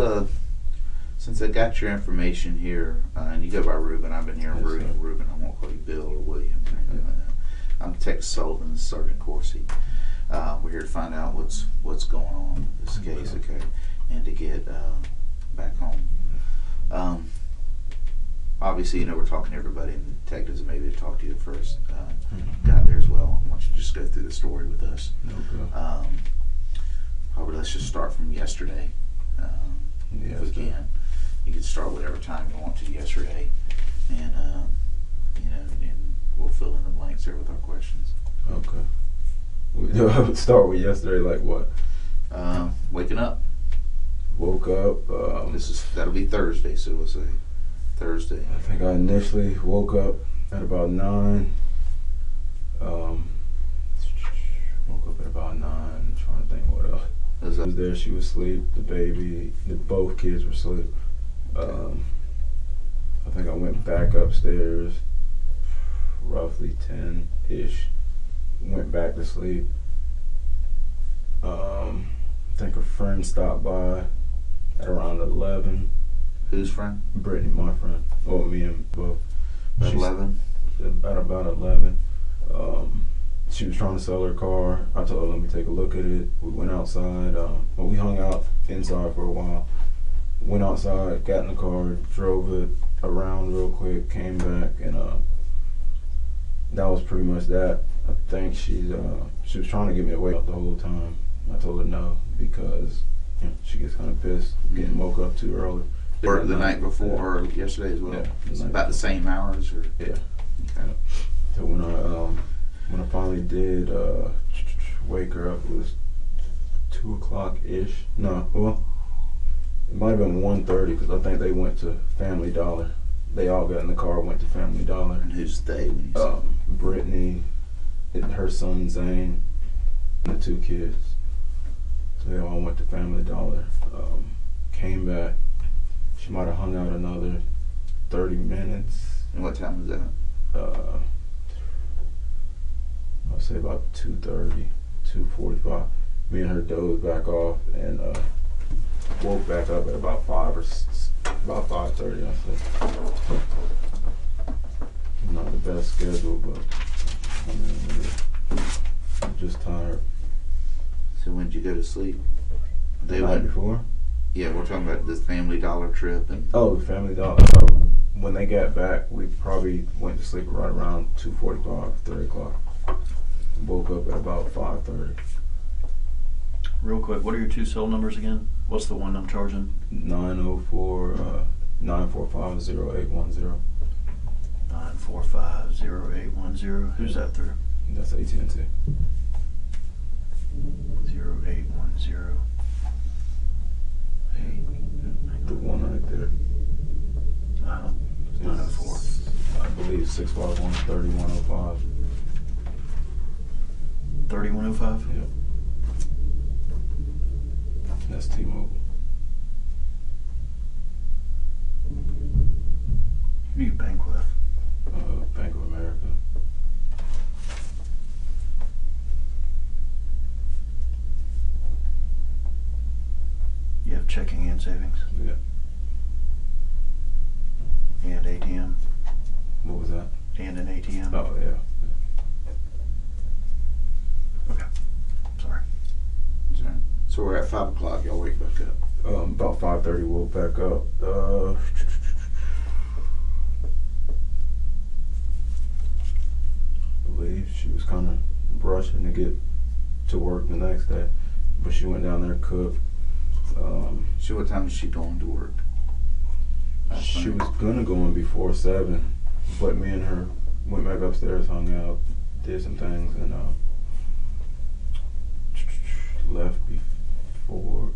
since I got your information here, and you go by Ruben. I've been hearing Yes, Ruben. sir. Ruben. I won't call you Bill or William or anything like that. I'm Tex Sullivan, this is Sergeant Corsi. We're here to find out what's going on with this case, okay, and to get back home. Obviously, we're talking to everybody, and the detectives maybe to talk to you first. Got there as well. I want you to just go through the story with us. okay. Probably let's just start from yesterday. If we can. You can start whatever time you want to yesterday, and and we'll fill in the blanks there with our questions. Okay. We'll start with yesterday. Like what? Waking up. Woke up. That'll be Thursday, so we'll say Thursday. I think I initially woke up at about 9. Woke up at about 9. I'm trying to think what else. I was there. She was asleep. The baby, both kids were asleep. I think I went back upstairs, roughly 10-ish. Went back to sleep. I think a friend stopped by at around 11. Whose friend? Brittany, my friend. Or me and both. At 11? At about 11. She was trying to sell her car. I told her, let me take a look at it. We went outside. We hung out inside for a while. Went outside, got in the car, drove it around real quick, came back, and that was pretty much that. I think she was trying to get me awake the whole time. I told her no, because she gets kind of pissed getting woke up too early. Or the night before, or yesterday as well? Yeah, It's about the same hours? Or? Yeah. Okay. So when I finally did wake her up, it was 2 o'clock-ish. No, well, it might have been 1:30, because I think they went to Family Dollar. They all got in the car, went to Family Dollar. And who's they? When you say? Brittany, her son Zane, and the 2 kids. So they all went to Family Dollar. Came back. She might have hung out another 30 minutes. And what time was that? I'll say about 2:30, 2:45. Me and her dozed back off and woke back up at about about 5:30. I say. Not the best schedule, but I'm just tired. So when did you go to sleep? The night before? Yeah, we're talking about this Family Dollar trip and. Oh, the Family Dollar. When they got back, we probably went to sleep right around 2:45, 3 o'clock. Woke up at about 5:30. Real quick, what are your 2 cell numbers again? What's the one I'm charging? 904-945-0810. 945-0810. Who's that through? That's AT&T. 0810. The one right there. 904. I believe 651-3105. 3105? Yep. That's T-Mobile. Who do you bank with? Bank of America. You have checking and savings? Yeah. And ATM? What was that? And an ATM? Oh, yeah. Okay. Sorry. So we're at 5 o'clock. Y'all wake back up. About 5:30, woke back up. I believe she was kind of rushing to get to work the next day, but she went down there, cooked. So what time is she going to work? She was gonna go in before 7, but me and her went back upstairs, hung out, did some things, and left before.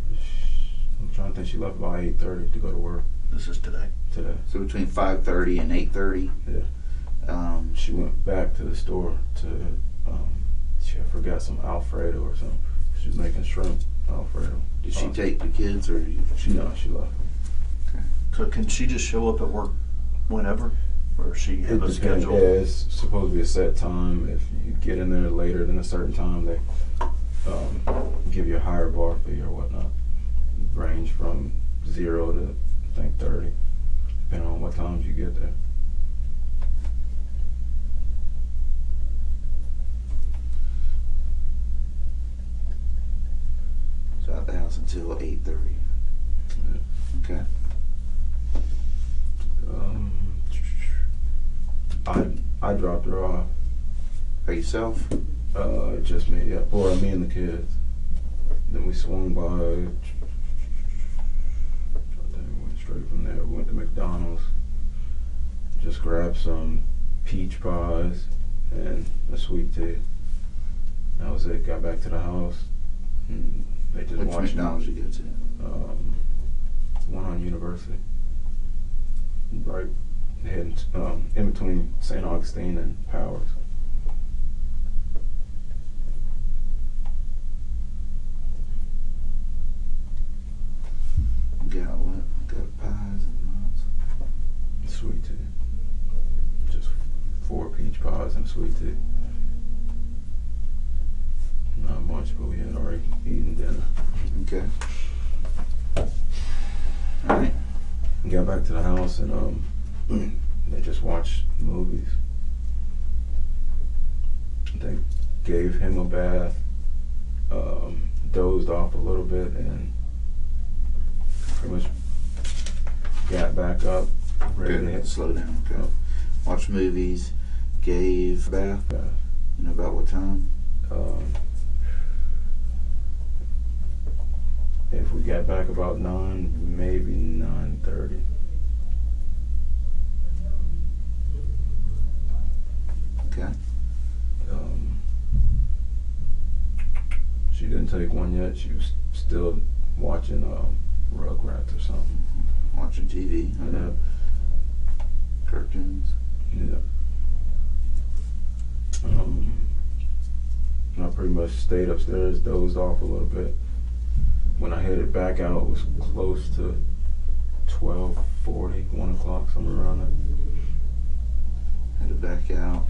I'm trying to think. She left about 8:30 to go to work This is today. today. So between 5:30 and 8:30. Yeah. She went back to the store to. She forgot some Alfredo or something. She was making shrimp Alfredo. Did she take the kids or you? She left. So can she just show up at work whenever? Or she have a schedule? Yeah, it's supposed to be a set time. If you get in there later than a certain time, they give you a higher bar fee or whatnot. Range from 0 to I think 30, depending on what times you get there. So out the house until 8:30. Yeah. Okay. I dropped her off. By yourself? Just me, yeah. Or me and the kids. Then we swung by. I think we went straight from there. We went to McDonald's. Just grabbed some peach pies and a sweet tea. That was it. Got back to the house. And they just Which watched McDonald's you go to? one on University. Right heading in between St. Augustine and Powers. Got what? Got pies and nuts. Sweet tea. Just 4 peach pies and a sweet tea. Not much, but we had already eaten dinner. Okay. Alright. Got back to the house and they just watched movies. They gave him a bath, dozed off a little bit, and pretty much got back up, ready to Good. hit. Slow down. Okay. Watch movies. Gave bath. You know about what time? If we got back about 9, maybe 9:30. Okay. She didn't take one yet. She was still watching Rugrats or something. Watching TV. Yeah. Cartoons. Yeah. I pretty much stayed upstairs, dozed off a little bit. When I headed back out, it was close to 12:40, 1 o'clock, somewhere around there. Headed back out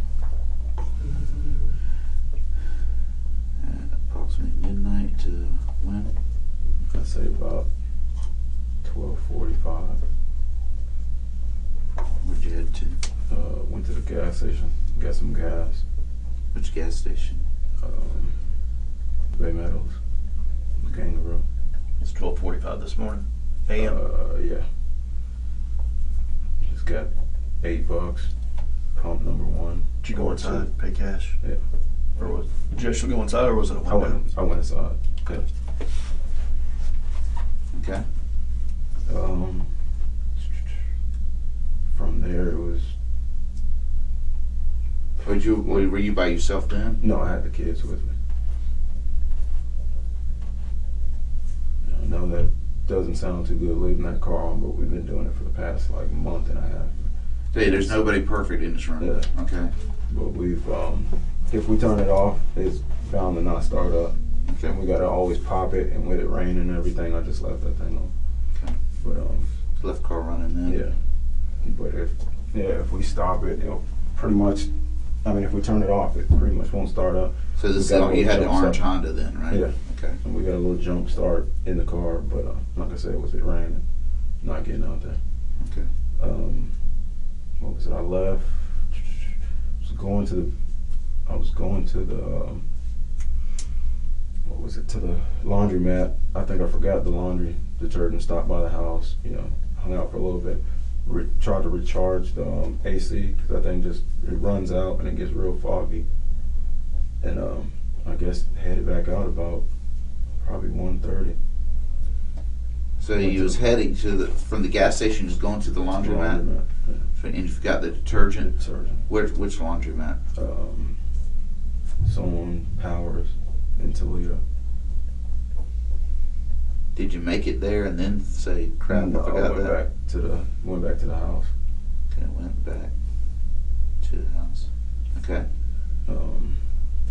at approximately midnight to when? I'd say about 12:45. Where'd you head to? Went to the gas station, got some gas. Which gas station? Bay Meadows, the Kangaroo. It's 12:45 this morning. AM. Yeah. Just got $8. Pump number 1. Did you go inside, pay cash? Yeah. Or was did you actually go inside, or was it a window? I went inside. Okay. Okay. From there it was. Were you by yourself then? No, I had the kids with me. I know that doesn't sound too good leaving that car on, but we've been doing it for the past like month and a half. Hey, there's nobody perfect in this room. Yeah. Okay. But we've, if we turn it off, it's bound to not start up. Okay. And we gotta always pop it, and with it raining and everything, I just left that thing on. Okay. But Left car running then. yeah. But if we stop it, it'll pretty much. I mean, if we turn it off, it pretty much won't start up. So this is We got a you had the little jump orange start. Honda then, right? Yeah. Okay. And we got a little jump start in the car, but like I said, with it raining, not getting out there. Okay. What was it? I left. I was going to the. What was it? To the laundromat. I think I forgot the laundry detergent. Stopped by the house. Hung out for a little bit. Tried to recharge the AC because that thing just it runs out and it gets real foggy. And I guess headed back out about probably 1:30. So you was heading from the gas station, just going to the laundromat, Yeah. and you forgot the detergent. Detergent. Which laundromat? Someone Powers in Toledo. Did you make it there and then say, "Crap, No, I forgot went that"? went back to the house. Okay, went back to the house. Okay.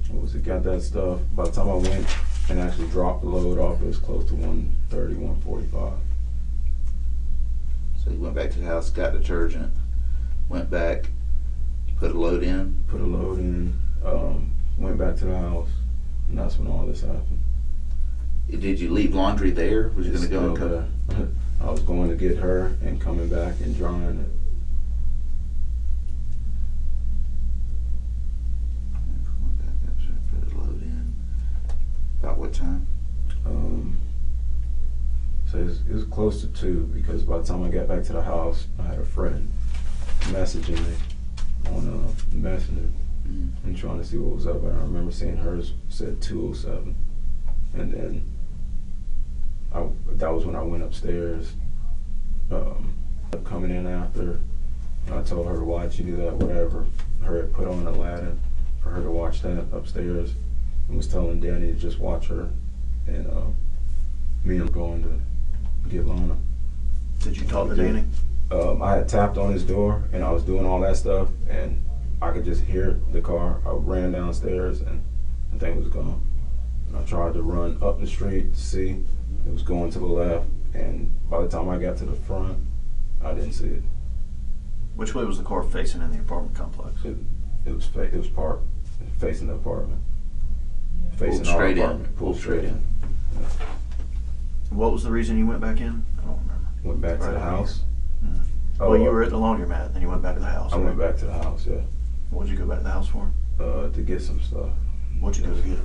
What was it? Got that stuff. By the time I went and actually dropped the load off, it was close to 1:30, 1:45. So you went back to the house, got detergent, went back, put a load in. Put a load in. Went back to the house, and that's when all this happened. Did you leave laundry there? Was you going to go and Still come? there. I was going to get her and coming back and drying it. Went back up, put a load in. About what time? So it was close to 2 because by the time I got back to the house, I had a friend messaging me on Messenger and trying to see what was up. And I remember seeing hers said 2:07, and then that was when I went upstairs. Coming in after, I told her to watch you do that, whatever. Her had put on Aladdin for her to watch that upstairs, and was telling Danny to just watch her. And me and him going to get Lana. Did you talk to Danny? I had tapped on his door, and I was doing all that stuff, and I could just hear the car. I ran downstairs, and the thing was gone. And I tried to run up the street to see. It was going to the left, and by the time I got to the front, I didn't see it. Which way was the car facing in the apartment complex? It was parked facing the apartment. Facing Pulled straight our in. apartment. Pulled straight in. Yeah. What was the reason you went back in? I don't remember. Went back to Right the over house. Mm. Oh, Well, you were at the laundromat, then you went back to the house. I right? went back to the house, yeah. What did you go back to the house for? To get some stuff. What'd you go to get?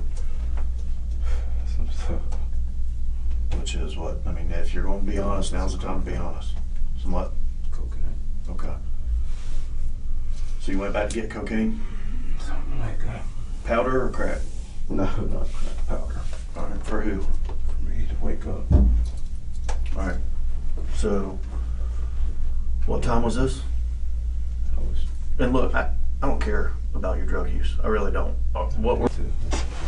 Some stuff. Which is what? I mean, if you're going to be honest, now's the time to be honest. Some what? Cocaine. Okay. So you went back to get cocaine? Something like that. Powder or crack? No, not crack powder. All right. For who? For me to wake up. All right. So, what time was this? I was And look, I don't care about your drug use. I really don't. What were,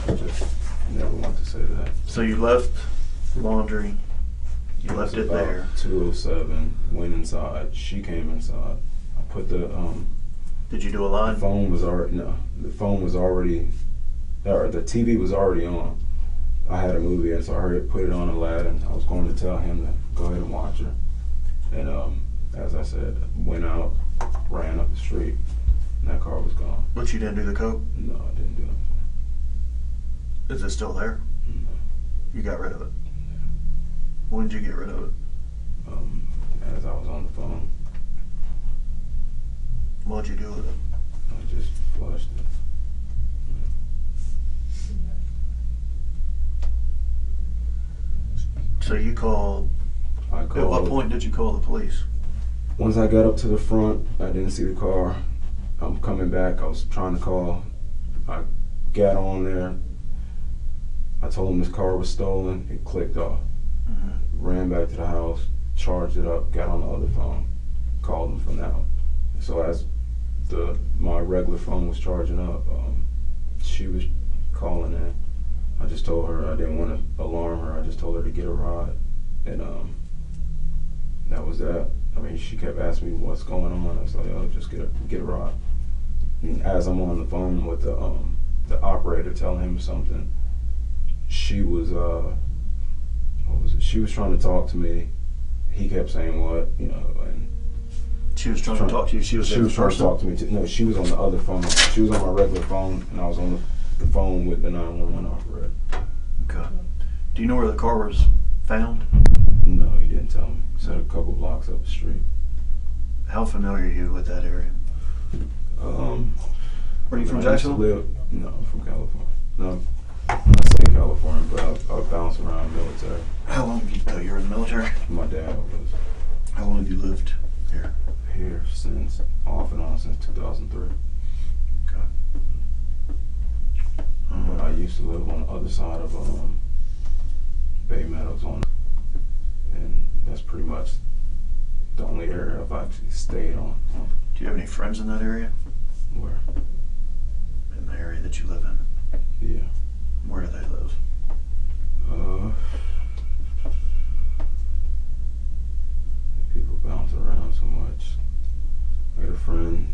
I just never want to say that. so you left laundry, you left it about there. 2:07, went inside. She came inside. I put the Did you do a line? phone was already the phone was already, or the TV was already on. I had a movie in, so I hurried, put it on Aladdin. I was going to tell him to go ahead and watch her. And as I said, went out, ran up the street, and that car was gone. But you didn't do the coke? No, I didn't do anything. Is it still there? No. You got rid of it. When did you get rid of it? As I was on the phone, What'd you do with it? I just flushed it. So you called. I At what called. point did you call the police? Once I got up to the front, I didn't see the car. I'm coming back. I was trying to call. I got on there. I told him this car was stolen. It clicked off. Ran back to the house, charged it up, got on the other phone, called him from that one. So as my regular phone was charging up, she was calling in. I just told her I didn't want to alarm her. I just told her to get a ride, and that was that. I mean, she kept asking me what's going on. I was like, oh, just get a ride. And as I'm on the phone with the operator telling him something, she was what was it? She was trying to talk to me. He kept saying what, and She was trying to talk to you. She was trying to talk to me too. No, she was on the other phone. She was on my regular phone, and I was on the phone with the 911 operator. Okay. Do you know where the car was found? No, he didn't tell me. He said a couple blocks up the street. How familiar are you with that area? Were you from I used to Jacksonville? No, I'm from California. No, I say California, but I bounce around military. How long have you were in the military? My dad was How long have you lived here? here since, off and on, since 2003. Okay. But I used to live on the other side of Bay Meadows and that's pretty much the only area I've actually stayed on. Do you have any friends in that area? Where? In the area that you live in? Yeah. Where do they live? People bounce around so much. I got a friend,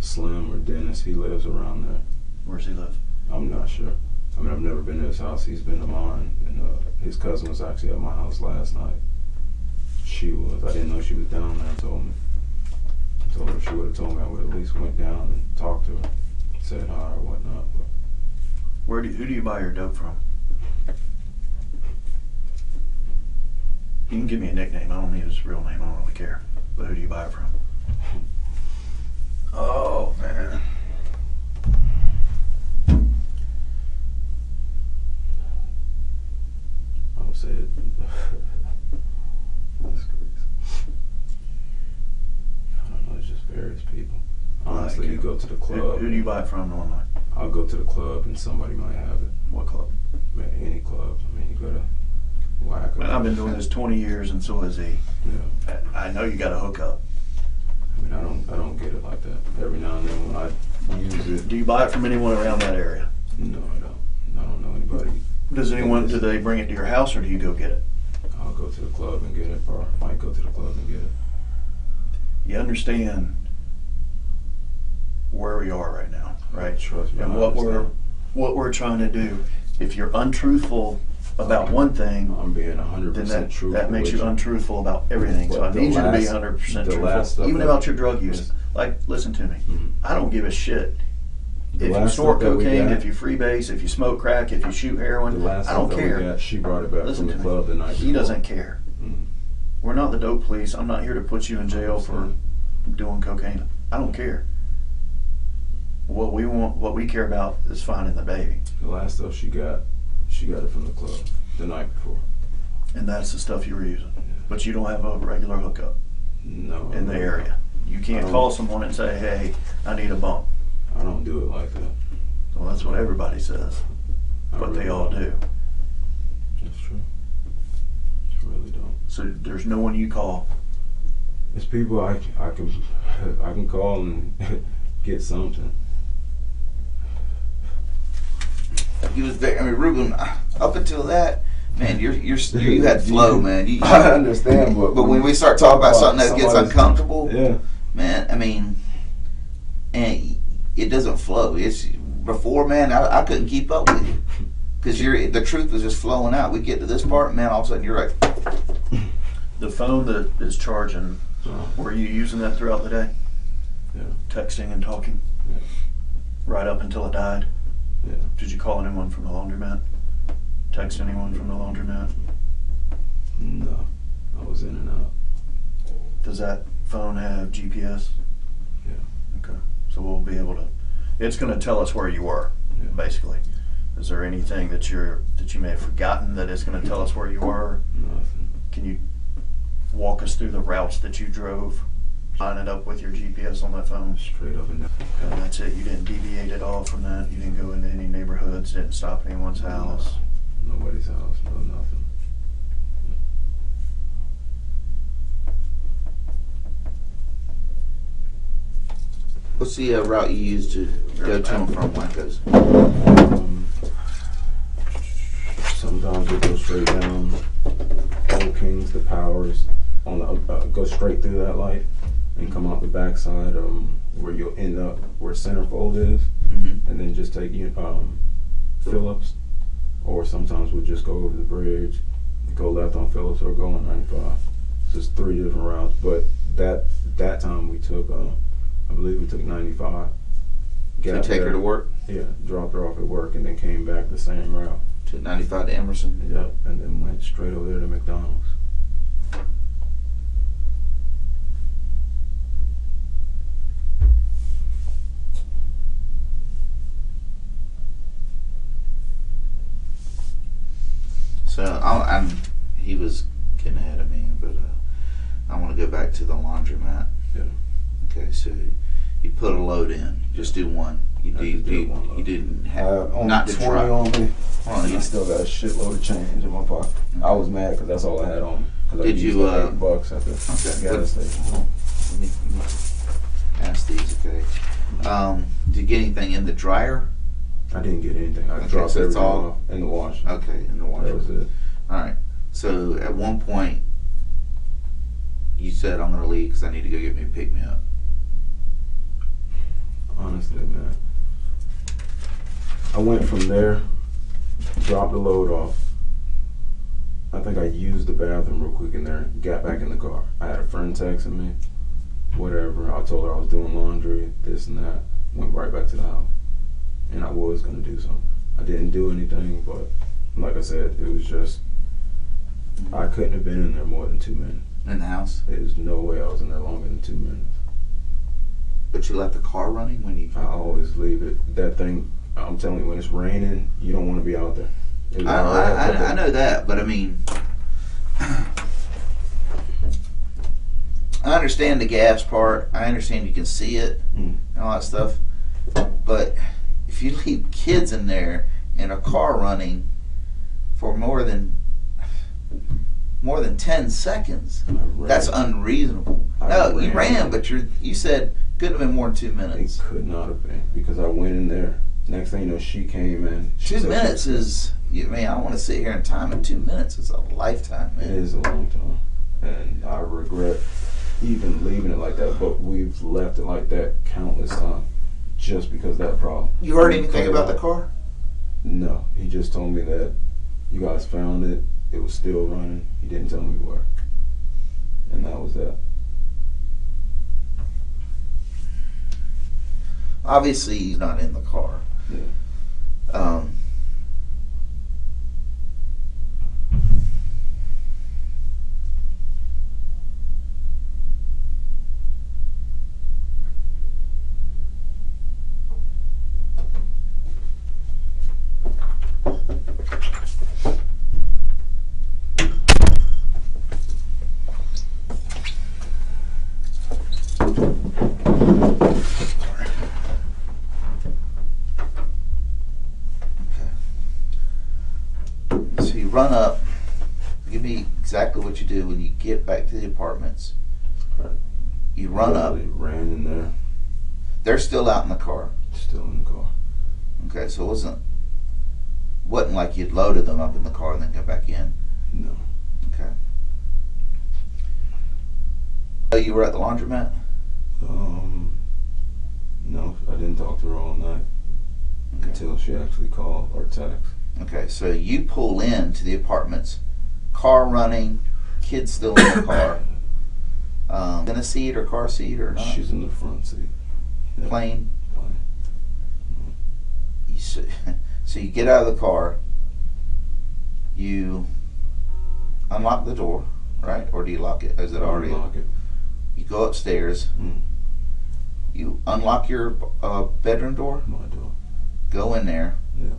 Slim or Dennis. He lives around there. Where's he live? I'm not sure. I mean, I've never been to his house. He's been to mine, and his cousin was actually at my house last night. She was. I didn't know she was down there. I told her if she would have told me, I would have at least went down and talked to her, said hi or whatnot. But Who do you buy your dope from? You can give me a nickname. I don't need his real name. I don't really care. But who do you buy it from? oh man, I would say it. That's crazy. I don't know. It's just various people. Honestly, you go to the club. Who do you buy it from normally? I'll go to the club and somebody might have it. What club? Man, any club. I mean, you gotta whack 'em. I've been doing this 20 years, and so has he. Yeah. I know you got to hook up. I mean, I don't get it like that. Every now and then when I use it, Do you buy it from anyone around that area? no, I don't. I don't know anybody. Do they bring it to your house, or do you go get it? I'll go to the club and get it, or I might go to the club and get it. You understand where we are right now, right? Trust me. And I what understand. we're trying to do. If you're untruthful about one thing, I'm being 100% then truthful. that makes with you untruthful about everything. So I But the need you to be last- 100% the last truthful, stuff even that- about your drug use. Yes. Like, listen to me. Mhm. I don't give a shit The if you last snort stuff that we cocaine, got- if you freebase, if you smoke crack, if you shoot The heroin. last I don't stuff that we care. got, she brought it back Listen from to the me. club the night before. He doesn't care. Mhm. We're not the dope police. I'm not here to put you in jail for doing cocaine. I don't care. What we care about is finding the baby. The last stuff she got it from the club the night before. And that's the stuff you were using. But you don't have a regular hookup No. in the area. You can't call someone and say, hey, I need a bump. I don't do it like that. Well, that's what everybody says. I But they really all don't. do. That's true. I really don't. So there's no one you call. It's people I can call and get something. He was very. I mean, Ruben. Up until that, man, you had flow, man. I understand, but when we start talking about something that gets somebody's- uncomfortable, Yeah. man. I mean, and it doesn't flow. It's before, man. I couldn't keep up with you because the truth was just flowing out. We get to this part, man. All of a sudden, you're like, The phone that is charging, were you using that throughout the day? Yeah. Texting and talking? Yeah. Right up until it died? Yeah. Did you call anyone from the laundromat? Text anyone from the laundromat? No. I was in and out. Does that phone have GPS? Yeah. Okay. So we'll be able to, it's gonna tell us where you were, Yeah. basically. Is there anything that you may have forgotten that it's gonna tell us where you were? Nothing. Can you walk us through the routes that you drove? Line it up with your GPS on that phone? Straight up and down. And that's it, you didn't deviate at all from that? You didn't go into any neighborhoods, didn't stop anyone's house? Nobody's house. No nothing. what's the route you use to go to and from Wackos? Sometimes we go straight down Old Kings, the Powers, on the go straight through that light and come out the backside where you'll end up where Centerfold is, Mm-hmm. and then just take Phillips, or sometimes we'll just go over the bridge, go left on Phillips, or go on 95. So it's 3 different routes, but that time we took I believe we took 95. So Got take her there, to work Yeah, dropped her off at work and then came back the same route. to 95 to Emerson. Yep, and then went straight over there to McDonald's. So he was getting ahead of me, but I want to go back to the laundromat. Yeah. Okay, so you put a load in. Just do one. I just did one load. You didn't have Only not to 20 try. on me. Hold on, I you- still got a shitload of change in my pocket. I was mad because that's all I had on me. 'Cause I Did used you, up $8 at the okay, gas station. Let me ask these, okay? Did you get anything in the dryer? I didn't get anything. I Okay, dropped so it's everything all- off in the wash. Okay, in the washer. That was it. All right. So at one point, you said, "I'm going to leave because I need to go get me a pick me up." Honestly, man. I went from there, dropped the load off. I think I used the bathroom real quick in there, got back in the car. I had a friend texting me, whatever. I told her I was doing laundry, this and that. Went right back to the house. And I was going to do something. I didn't do anything, but like I said, it was just, I couldn't have been in there more than 2 minutes. In the house, There's no way I was in there longer than 2 minutes. but you left the car running when you. I always leave it. That thing, I'm telling you, when it's raining, you don't want to be out there. I know that, but I mean, I understand the gas part. I understand you can see it Mm. and all that stuff. But if you leave kids in there in a car running for more than 10 seconds, that's unreasonable. No, you ran, but you said couldn't have been more than 2 minutes. It could not have been, because I went in there. Next thing you know, she came in. 2 minutes is, man, I don't want to sit here and time it. 2 minutes is a lifetime, man. It is a long time. And I regret even leaving it like that, but we've left it like that countless times just because of that problem. You heard anything about the car? No. He just told me that you guys found it. It was still running. He didn't tell me where. And that was that. Obviously, he's not in the car. Yeah. So you run up. Give me exactly what you do when you get back to the apartments. Right. You run up. Literally ran in there. They're still out in the car. Still in the car. Okay, so it wasn't like you'd loaded them up in the car and then got back in. No. Okay. Oh, you were at the laundromat? No, I didn't talk to her all night Okay. until she actually called or text. Okay, so you pull in to the apartments, car running, kids still in the car. In a seat or car seat or not? She's in the front seat. Yeah. Plane. Plane. So you get out of the car, you unlock the door, right? Or do you lock it? Is it already? Unlock it. You go upstairs. Mm. You unlock your bedroom door. My door. Go in there. Yeah.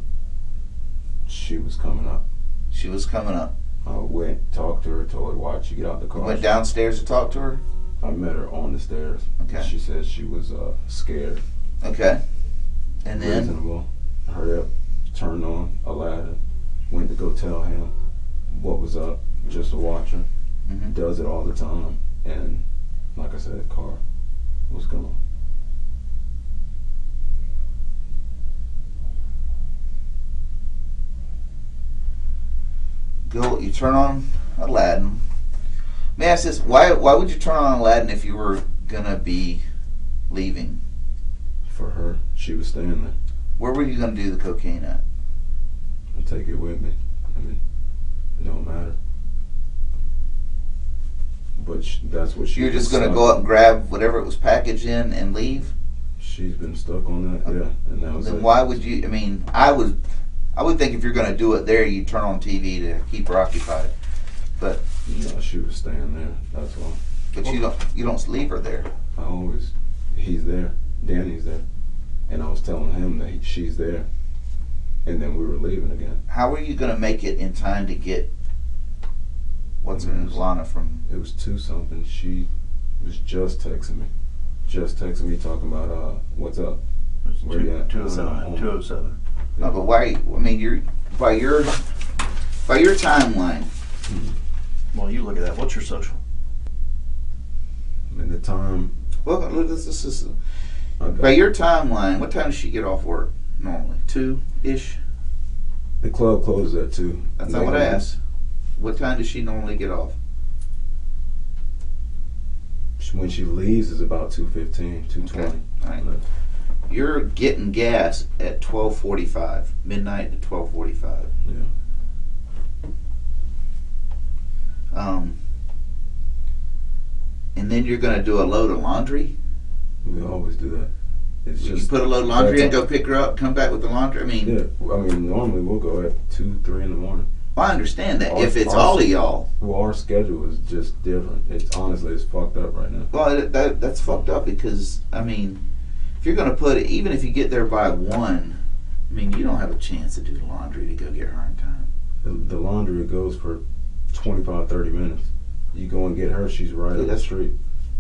She was coming up. She was coming up. I went, talked to her, told her, why'd you get out the car? You went downstairs to talk to her. I met her on the stairs. Okay. She said she was scared. Okay. And then Reasonable. Hurry up. Turned on Aladdin. Went to go tell him what was up, just to watch her. Mhm. Does it all the time. And like I said, the car was gone. you turn on Aladdin. May I ask this? Why would you turn on Aladdin if you were gonna be leaving? For her, she was staying there. Where were you gonna do the cocaine at? And take it with me. I mean, it don't matter. But that's what she. You're just gonna stuck go up on. and grab whatever it was packaged in and leave? She's been stuck on that, yeah, and that was Then it. why would you? I mean, I would think if you're gonna do it there, you turn on TV to keep her occupied. But No, she was staying there. That's why. but you don't leave her there. He's there. Danny's there, and I was telling him that she's there, and then we were leaving again. How are you gonna make it in time to get what's her name, Lana from? It was 2-something. She was just texting me, talking about what's up. Where you at? 207. 207. No, but why? I mean, you're by your timeline. Well, you look at that. What's your social? And the time. Well, this is I got- by your timeline. What time does she get off work normally? 2-ish. The club closes at 2. That's not what I asked. What time does she normally get off? When she leaves is about 2:15, 2:20. Okay. All right. You're getting gas at 12:45, midnight to 12:45. Yeah. And then you're gonna do a load of laundry. We always do that. It's You just put a load of laundry and that's go pick her up, come back with the laundry. I mean, yeah. I mean, normally we'll go at 2, 3 in the morning. I understand that. Our- If it's our- all of y'all, Well, our schedule is just different. It's honestly, it's fucked up right now. well, that's fucked up because I mean, if you're gonna put it, even if you get there by 1, I mean, you don't have a chance to do the laundry to go get her in time. The laundry goes for 25, 30 minutes. You go and get her, she's right Yeah, up the that's- street.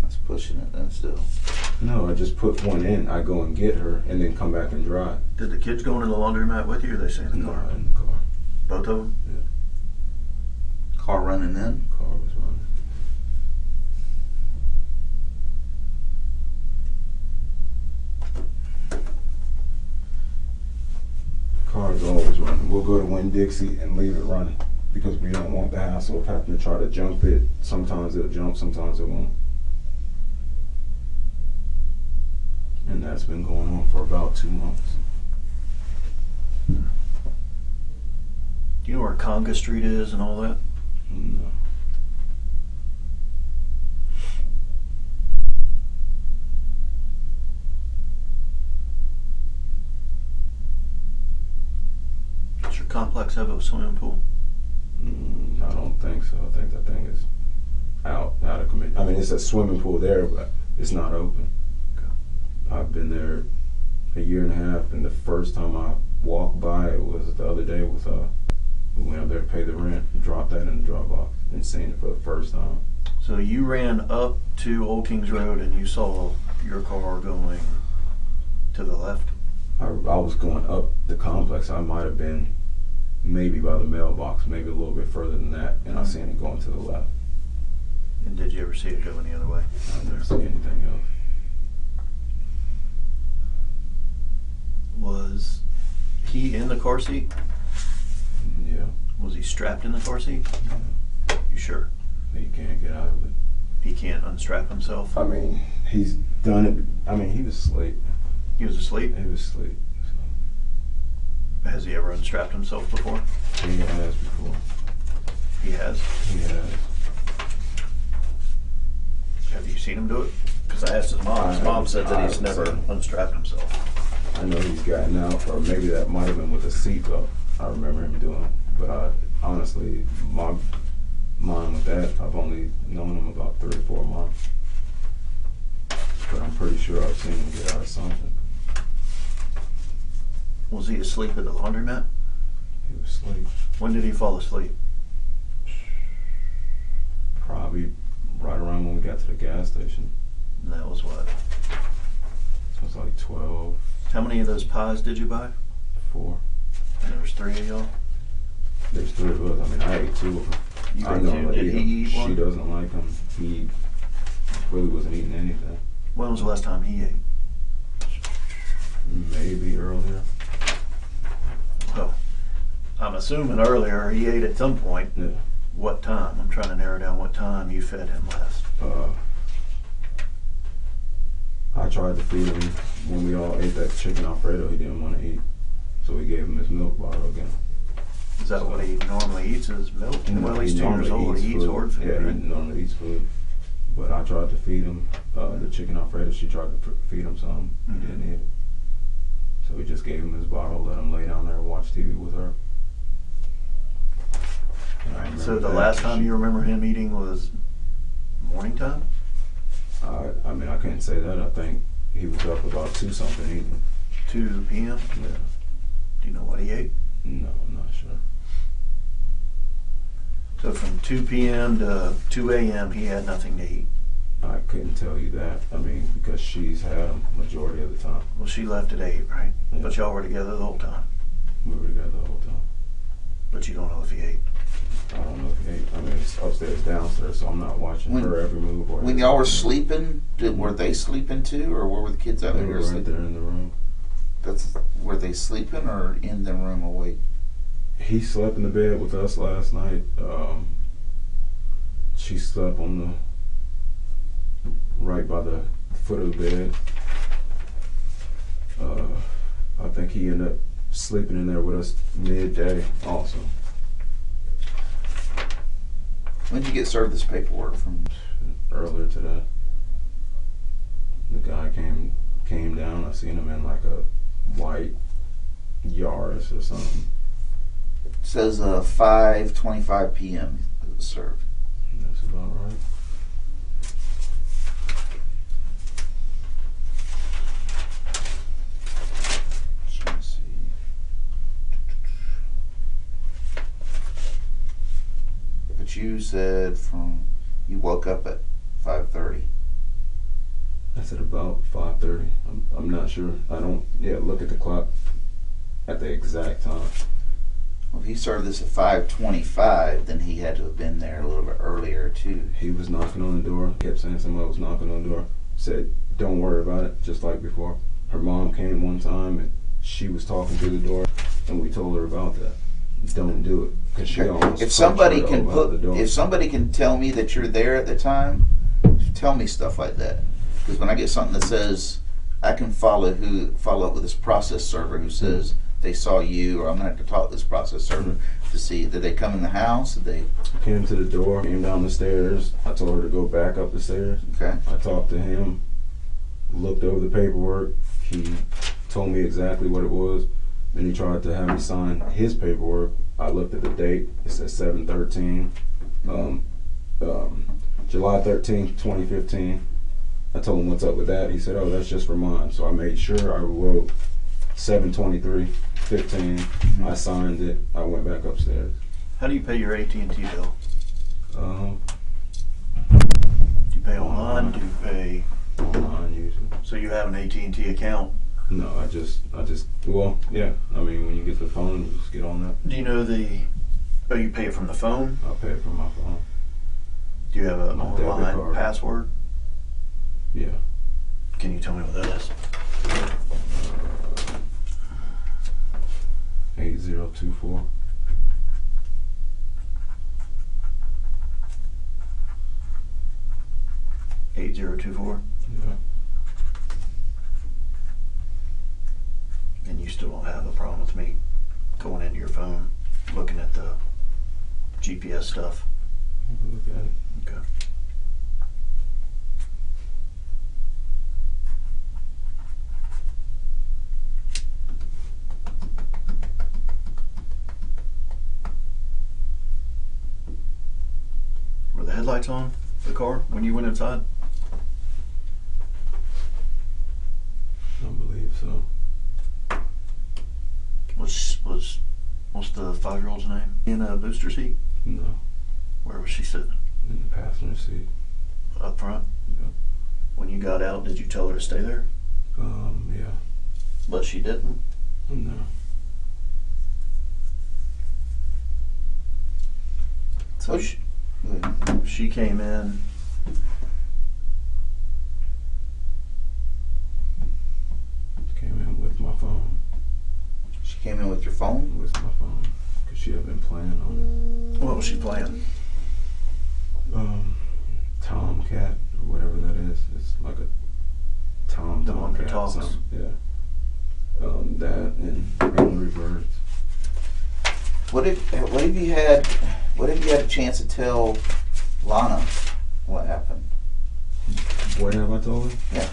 That's pushing it. Then still. No, I just put one in. I go and get her and then come back and drive. Did the kids go into the laundromat with you, or they stay in the No, car? in the car. Both of them? Car running in. Car was running. Car's always running. We'll go to Winn-Dixie and leave it running because we don't want the hassle of having to try to jump it. Sometimes it'll jump, sometimes it won't. And that's been going on for about 2 months. Do you know where Conga Street is and all that? No. Does your complex have a swimming pool? I don't think so. I think that thing is out of commission. I mean, it's a swimming pool there, but it's not open. Okay. I've been there a year and a half, and the first time I walked by it was the other day with we went up there to pay the rent and dropped that in the drop box and seen it for the first time. So you ran up to Old Kings Road and you saw your car going to the left? I was going up the complex. I might have been maybe by the mailbox, maybe a little bit further than that, and I seen it going to the left. And did you ever see it go any other way? I've never seen anything else. Was he in the car seat? Yeah. Was he strapped in the car seat? You sure? He can't get out of it. He can't unstrap himself? I mean, he's done it. I mean, he was asleep. He was asleep? He was asleep. Has he ever unstrapped himself before? So he has before. He has? He has. Have you seen him do it? Because I asked his mom. His mom said that he's never unstrapped himself. I know he's gotten out, or maybe that might have been with a seatbelt. I remember him doing it. But honestly, my mind with that, I've only known him about 3 or 4 months. But I'm pretty sure I've seen him get out of something. Was he asleep at the laundromat? He was asleep. When did he fall asleep? Probably right around when we got to the gas station. And that was what? So it was like 12, How many of those pies did you buy? 4. And there was 3 of y'all? There's 3 of us. I mean, I ate 2 of them. You I ate know 2? I Did ate he them. eat one? She doesn't like them. He really wasn't eating anything. When was the last time he ate? Maybe earlier. Oh, I'm assuming earlier he ate at some point. Yeah. What time? I'm trying to narrow down what time you fed him last. I tried to feed him when we all ate that chicken Alfredo. He didn't want to eat, so we gave him his milk bottle again. Is that what he normally eats, is milk? Well, he's 2 years normally old. He eats food. hard food, Yeah, right? he normally eats food. But I tried to feed him the chicken Alfredo. She tried to feed him some. He didn't eat it. So we just gave him his bottle, let him lay down there and watch TV with her. And I Right. remember So the that last because time you remember him eating was morning time? I mean, I can't say that. I think he was up about 2 something eating. 2 p.m.? Yeah. Do you know what he ate? No, I'm not sure. So from 2 p.m. to 2 a.m. he had nothing to eat. I couldn't tell you that. I mean, because she's had them majority of the time. Well, she left at 8, right? Yeah. But y'all were together the whole time. We were together the whole time. But you don't know if he ate. I don't know if he ate. I mean, it's upstairs, downstairs, so I'm not watching her every move. Or When y'all were sleeping, were they sleeping too, or were the kids out they there were right sleeping? there in the room. Were they sleeping or in the room awake? He slept in the bed with us last night. She slept on the right by the foot of the bed. I think he ended up sleeping in there with us midday also. When did you get served this paperwork from? Earlier today. The guy came down. I seen him in like a white Yaris or something. It says 5:25 p.m. it was served. That's about right. Trying to see. But you said you woke up at 5:30. I said about 5:30. I'm not sure. I don't. Yeah, look at the clock at the exact time. Well, if he started this at 5:25, then he had to have been there a little bit earlier too. He was knocking on the door. Kept saying somebody was knocking on the door. Said, "Don't worry about it." Just like before. Her mom came one time and she was talking through the door, and we told her about that. Don't do it, because she almost. If somebody punched her can out the door. if somebody can tell me that you're there at the time, tell me stuff like that. Because when I get something that says I can follow up with this process server who says they saw you, or I'm gonna have to talk to this process server to see, did they come in the house? Did they? Came to the door, came down the stairs. I told her to go back up the stairs. Okay. I talked to him, looked over the paperwork. He told me exactly what it was. Then he tried to have me sign his paperwork. I looked at the date. It said 7/13, July 13th, 2015. I told him what's up with that. He said, "Oh, that's just for mine." So I made sure I wrote 7/23/15. I signed it. I went back upstairs. How do you pay your AT&T bill? Um, Do you pay online? Do you pay? Online usually. So you have an AT&T account? No, I just, well, yeah. I mean, when you get the phone, you just get on that. Do you know oh, you pay it from the phone? I'll pay it from my phone. Do you have an My debit online card. password? Yeah. Can you tell me what that is? 8024. $8024? Yeah. And you still don't have a problem with me going into your phone, looking at the GPS stuff? We'll look at it. Okay. Were the headlights on the car when you went inside? I don't believe so. What's the 5-year-old's name? In a booster seat? No. Where was she sitting? In the passenger seat. Up front? Yeah. When you got out, did you tell her to stay there? Yeah. But she didn't? No. So she came in. Came in with my phone. She came in with your phone? With my phone. Because she had been playing on What was she playing? it. Tomcat, or whatever that is. It's like a The one that Tomcat. talks. Something. Yeah. That and Angry Birds. What have you had a chance to tell Lana what happened? What have I told her? Yeah.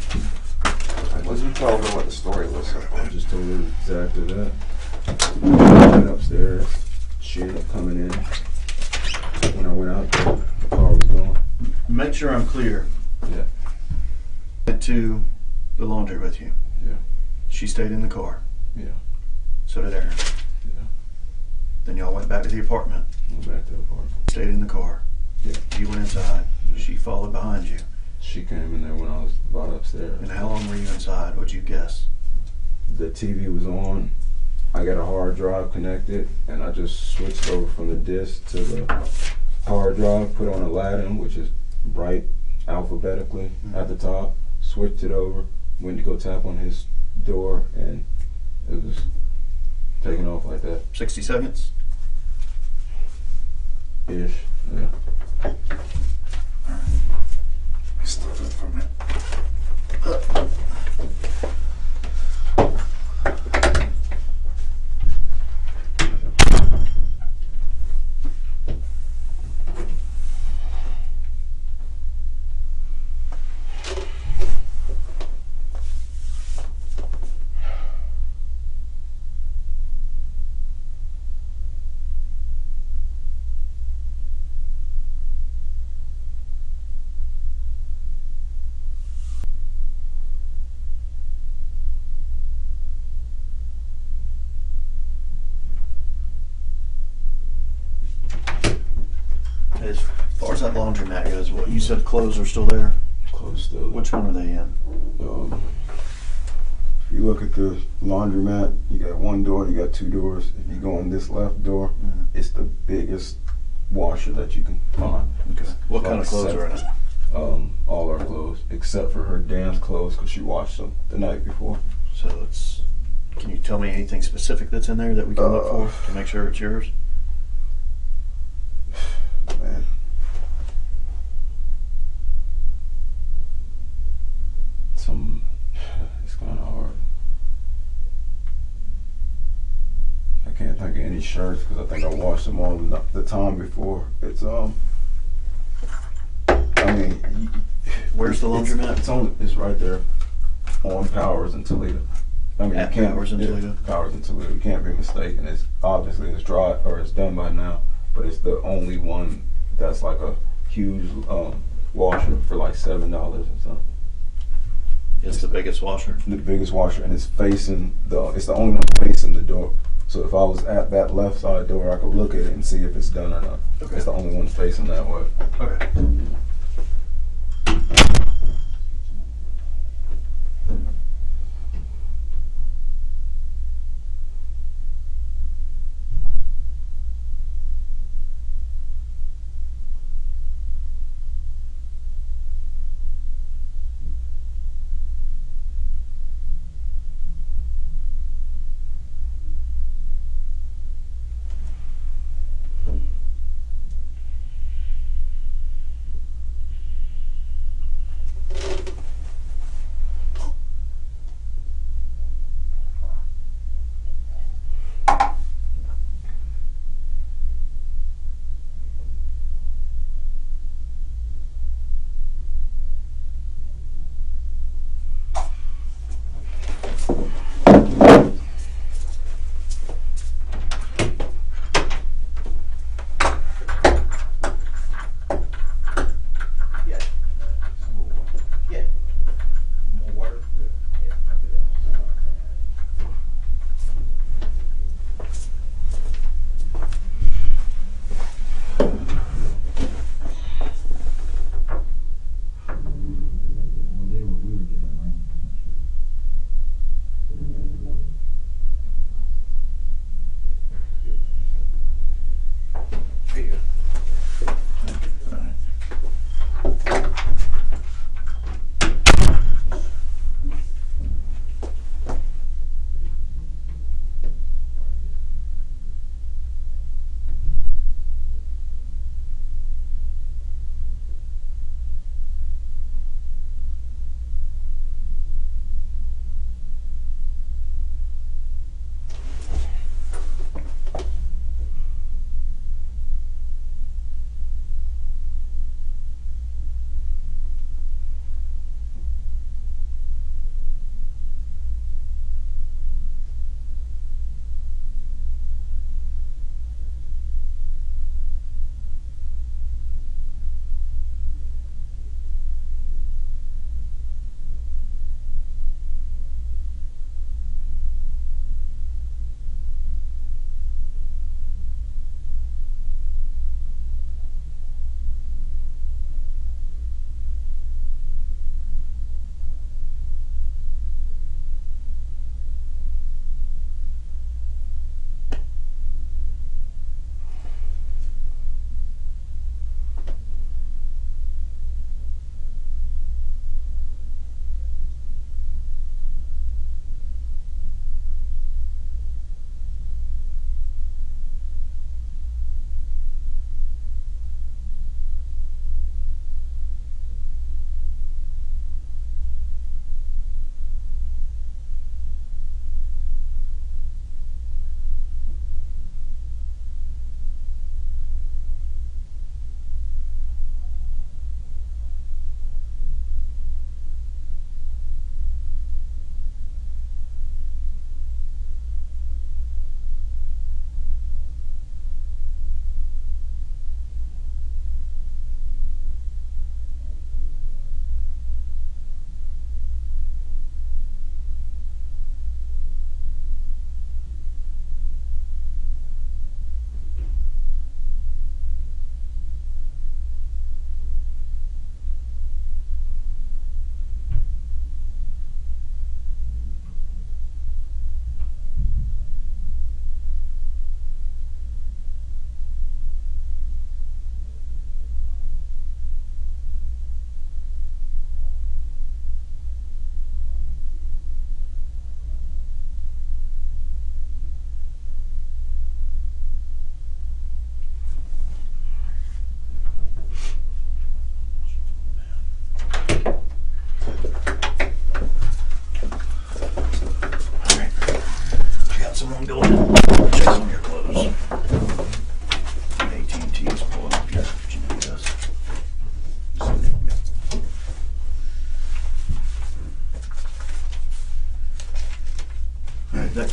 I What did you tell her what the story was so far? I just told her exactly that. I went upstairs. She ended up coming in. When I went out, the car was gone. Make sure I'm clear. Yeah. Went to the laundry with you. Yeah. She stayed in the car. Yeah. So did Aaron. Yeah. Then y'all went back to the apartment. Went back to the park. Stayed in the car. Yeah. You went inside. Yeah. She followed behind you. She came in there when I was about upstairs. And how long were you inside? What'd you guess? The TV was on. I got a hard drive connected, and I just switched over from the disc to the hard drive, put on Aladdin, which is bright alphabetically at the top, switched it over, went to go tap on his door, and it was taking off like that. 60 seconds? Ish. Yeah. Stop it for a minute. As far as that laundromat goes, what you said clothes are still there? close still. Which one are they in? If you look at the laundromat, you got one door, you got two doors. If you go in this left door, it's the biggest washer that you can find. Okay. What kind of Like clothes are in it? All our clothes, except for her dance clothes, because she washed them the night before. So it's. Can you tell me anything specific that's in there that we can look for to make sure it's yours? Man. It's kind of hard. I can't think of any shirts because I think I washed them all the time before. It's I mean, Where's the laundromat? It's right there on Powers in Toledo. I mean, At you can't, Powers in Toledo? Powers in Toledo. You can't be mistaken. It's obviously it's dry or it's done by now, but it's the only one that's like a huge washer for like $7 or something. It's the biggest washer. The biggest washer, and it's facing it's the only one facing the door. So if I was at that left side door, I could look at it and see if it's done or not. Okay. It's the only one facing that way. Okay.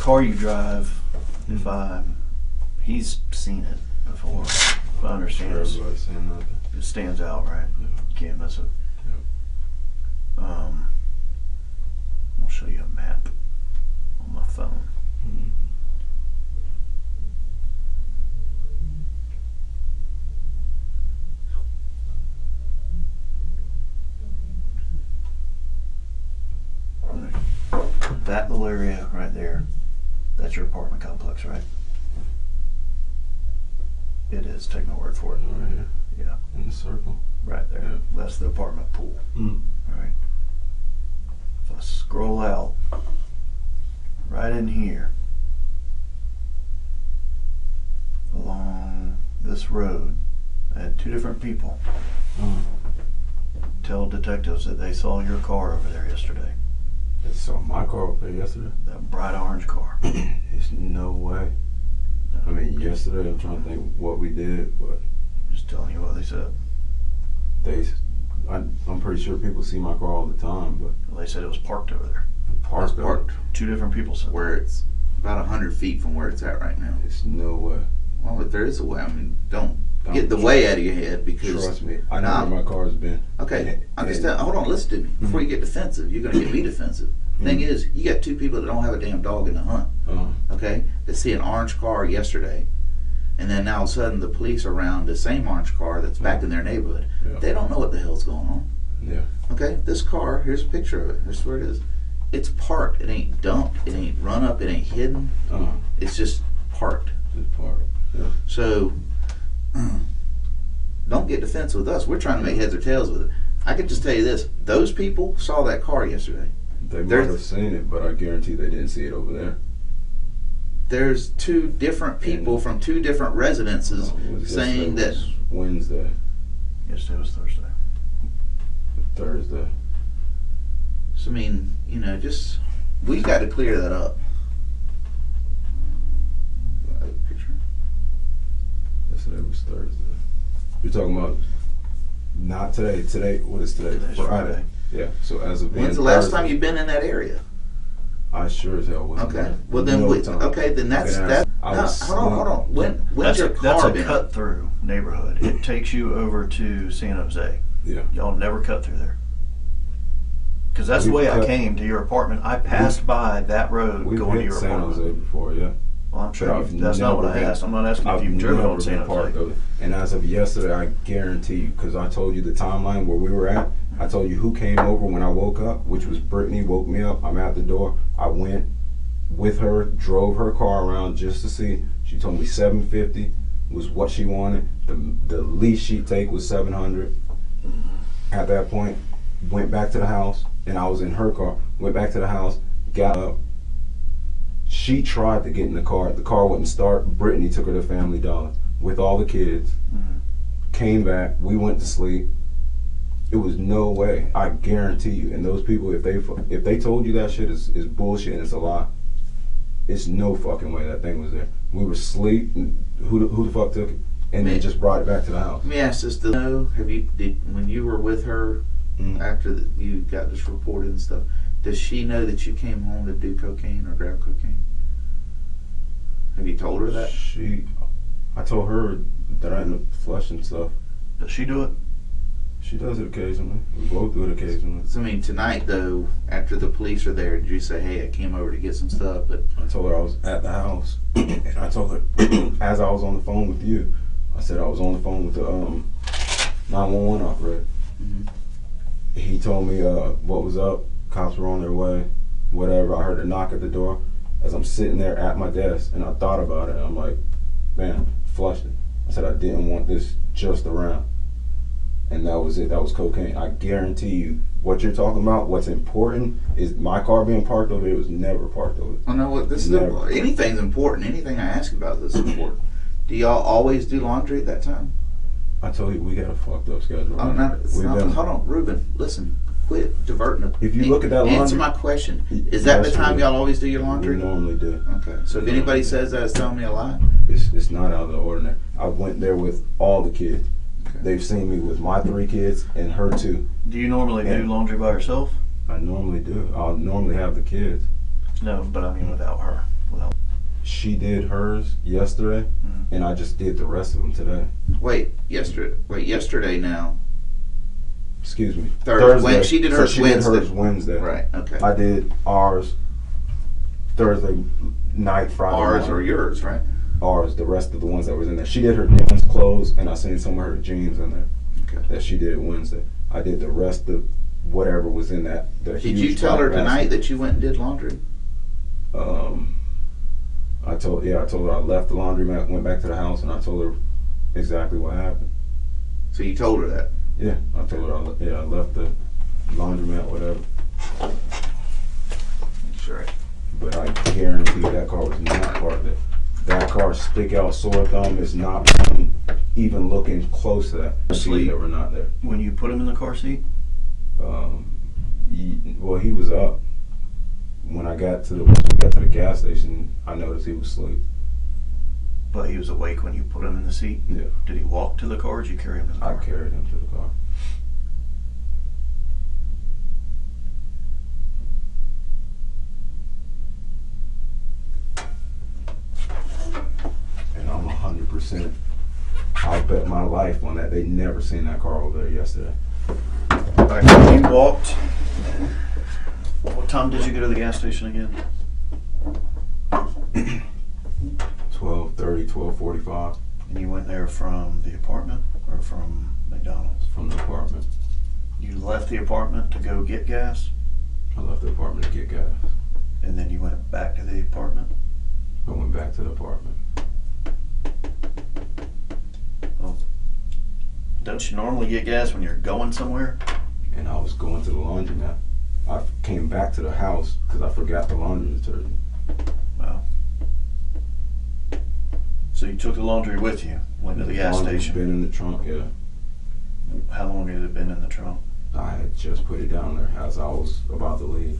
car you drive, he's seen it before. If I understand it. Everybody's saying nothing. It stands out, right? Yeah. You can't miss it. Yep. I'll show you a map on my phone. Mhm. That little area right there, that's your apartment complex, right? It is. Take my word for it. Right here. Yeah, In the circle. right there. Yeah. That's the apartment pool. Mm. All right. If I scroll out, right in here, along this road, I had two different people tell detectives that they saw your car over there yesterday. They saw my car up there yesterday. That bright orange car. There's no way. I mean, yesterday I'm trying to think what we did, but Just telling you what they said. I'm pretty sure people see my car all the time, but Well, they said it was parked over there. It's parked Two different people said where it's about 100 feet from where it's at right now. it's no way. Well, if there is a way, I mean, don't get the way out of your head because. Trust me, I know Nah. where my car's been. Okay, understand. Hold on, listen to me. Before you get defensive, you're gonna get me defensive. Thing is, you got two people that don't have a damn dog in the hunt. Okay, that see an orange car yesterday, and then now all of a sudden the police are around the same orange car that's back in their neighborhood. Yeah. They don't know what the hell's going on. Yeah. Okay, this car, here's a picture of it. Here's where it is. It's parked. It ain't dumped. It ain't run up. It ain't hidden. It's just parked. Just parked. Yeah. So, don't get defensive with us. We're trying to make heads or tails with it. I can just tell you this. Those people saw that car yesterday. They might There's- have seen it, but I guarantee they didn't see it over there. There's two different people from two different residences It was saying yesterday that. was Wednesday, Yesterday was Thursday. Thursday. So, I mean, you know, just, we got to clear that up. Picture. Yesterday was Thursday. You're talking about not today. Today, what is today? Today's Friday. Yeah. So as of When's the last time you've been in that area? I sure as hell wasn't. Okay. there. Well, then, No time. okay, then that's Okay, that. I No, was hold on. When's your That's car a been? cut through neighborhood. It takes you over to San Jose. Yeah. Y'all never cut through there. Because that's the We've way I cut- came to your apartment. I passed by that road We've going to hit your San apartment. Jose before, yeah. Well, I'm sure But I've that's not what I never been- asked. I'm not asking if I've you've driven never on San been part Jose. of it. And as of yesterday, I guarantee you, because I told you the timeline where we were at. I told you who came over when I woke up, which was Brittany. Woke me up. I'm at the door. I went with her, drove her car around just to see. She told me $750 was what she wanted. The least she'd take was $700. At that point, went back to the house, and I was in her car. Went back to the house, got up. She tried to get in the car. The car wouldn't start. Brittany took her to Family Dollar with all the kids. Came back. We went to sleep. It was no way. I guarantee you. And those people, if they told you that shit is bullshit and it's a lie, it's no fucking way that thing was there. We were asleep. And who the fuck took it? And then just brought it back to the house. Let me ask this: when you were with her after you got this reported and stuff, does she know that you came home to do cocaine or grab cocaine? Have you told her that? I told her that I ended up flushing stuff. Does she do it? She does it occasionally. We both do it occasionally. So, I mean, tonight though, after the police are there, did you say, "Hey, I came over to get some stuff"? But I told her I was at the house, and I told her as I was on the phone with you, I said I was on the phone with the 911 operator. He told me what was up. Cops were on their way. Whatever. I heard a knock at the door as I'm sitting there at my desk, and I thought about it. And I'm like, man, flushed it. I said I didn't want this just around. And that was it. That was cocaine. I guarantee you, what you're talking about, what's important is my car being parked over here. It was never parked over there. I know what this is. Never. Anything's important. Anything I ask about this is important. Do y'all always do laundry at that time? I told you, we got a fucked up schedule. Oh, no, it's We've not, been- hold on, Ruben. Listen, quit diverting. If you look at that answer laundry- my question. Is that the Yes, time we- y'all always do your laundry? We normally do. Okay. So if anybody says that, it's telling me a lie. It's not out of the ordinary. I went there with all the kids. Okay. They've seen me with my 3 kids and her 2. Do you normally do And- laundry by yourself? I normally do. I'll normally have the kids. No, but I mean without her. Well, She did hers yesterday, and I just did the rest of them today. Wait, yesterday now. Excuse me. Thursday. She did hers She Wednesday. did hers Wednesday. Right, okay. I did ours Thursday night, Friday Ours night. or yours, right? Ours, the rest of the ones that was in there. She did her Dylan's clothes, and I seen some of her jeans in there Okay. that she did Wednesday. I did the rest of whatever was in that. Did you tell her tonight that you went and did laundry? I told her I left the laundromat, went back to the house, and I told her exactly what happened. So you told her that? Yeah, I told her I left the laundromat, whatever. Sure. But I guarantee that car was not parked there. That car, stick out sore thumb, is not even looking close to that. Asleep. They were not there. when you put him in the car seat, He was up. When we got to the gas station, I noticed he was asleep. but he was awake when you put him in the seat. Yeah, Did he walk to the car or did you carry him to the I car? carried him to the car. And I'm 100%. I'll bet my life on that. They never seen that car over there yesterday. All right, so you walked. What time did you go to the gas station again? 12:30, 12:45 And you went there from the apartment or from McDonald's? from the apartment. You left the apartment to go get gas, I left the apartment to get gas. and then you went back to the apartment? I went back to the apartment. Don't you normally get gas when you're going somewhere? And I was going to the laundromat. I came back to the house because I forgot the laundry detergent. Wow. So you took the laundry with you, went to the gas Laundry's station. been in the trunk, yeah. How long had it been in the trunk? I had just put it down there as I was about to leave.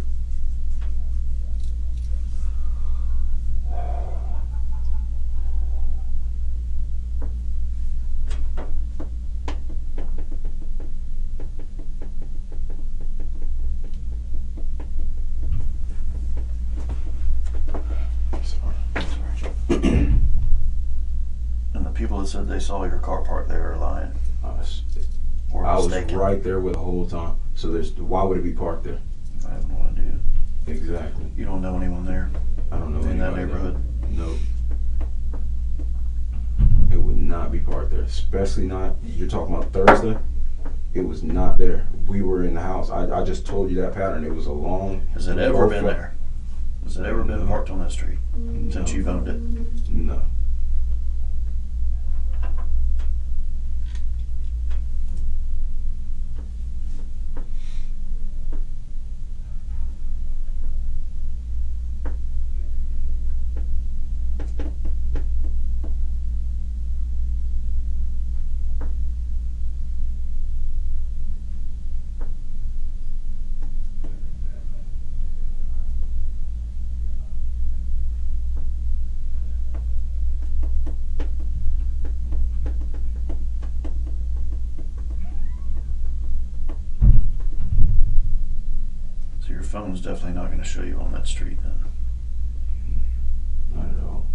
And the people that said they saw your car parked there are lying or I was mistaken. right there with the whole time. So why would it be parked there? I have no idea. Exactly. You don't know anyone there I don't know in that anybody neighborhood? there. No. It would not be parked there. Especially not, you're talking about Thursday. It was not there. We were in the house. I just told you that pattern. It was a long. Has it ever been there? Has it ever been parked on that street since you've owned it? No. So your phone's definitely not going to show you on that street then. Not at all.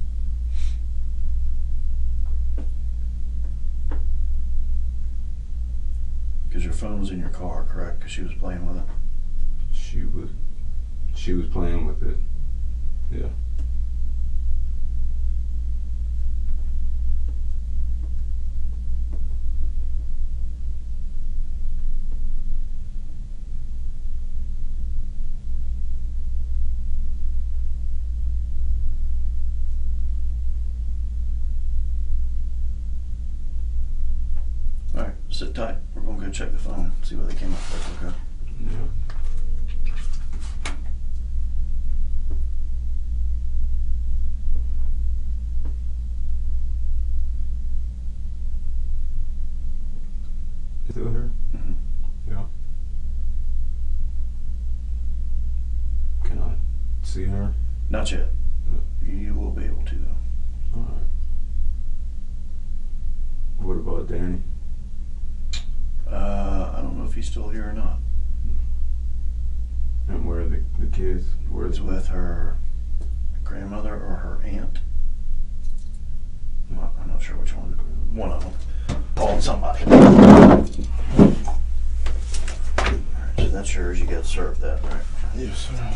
Because your phone was in your car, correct? Because she was playing with it. She was playing with it. Yeah. All right, sit tight. We're going to go check the phone, see what they came up with, okay? Yeah. Still here? Mm-hmm. Yeah. Can I see her? Not yet. You will be able to, though. Alright. What about Danny? I don't know if he's still here or not. And where are the kids? Where's He's with her grandmother or her aunt. I'm not sure which one. One of them called somebody. Alright, so that's yours. You got to serve that, right? Yes, sir.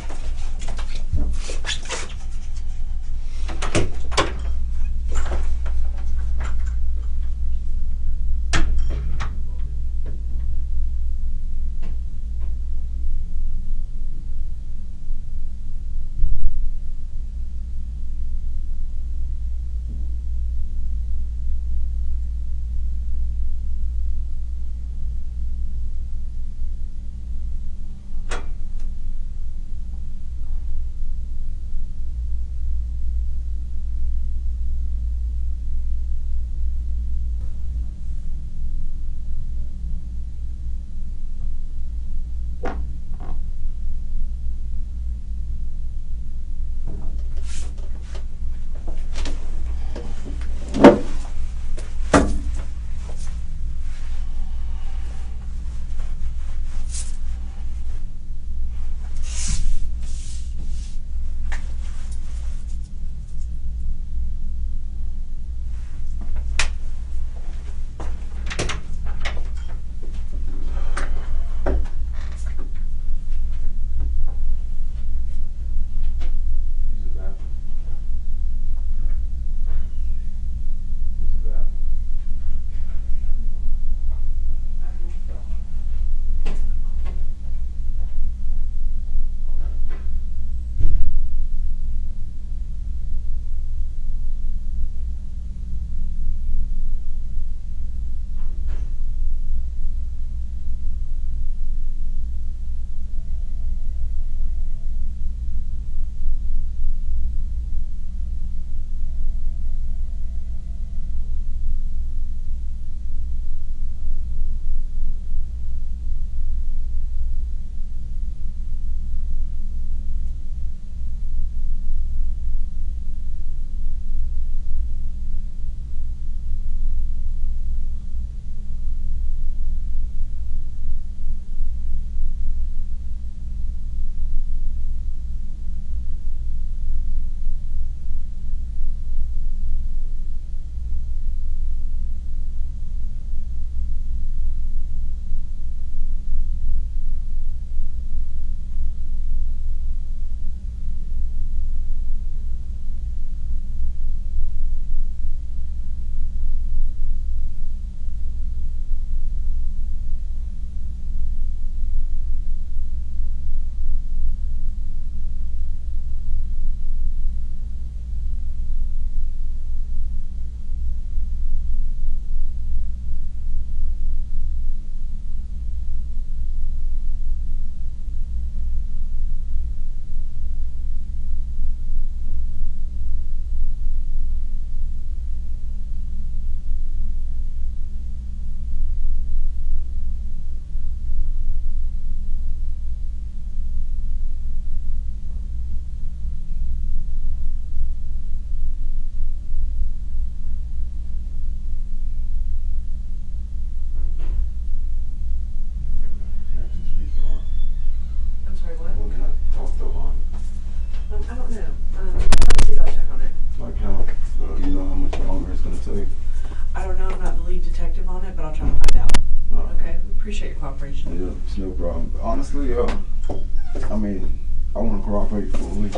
Appreciate your cooperation. Yeah, it's no problem. Honestly, I mean, I want to cooperate fully,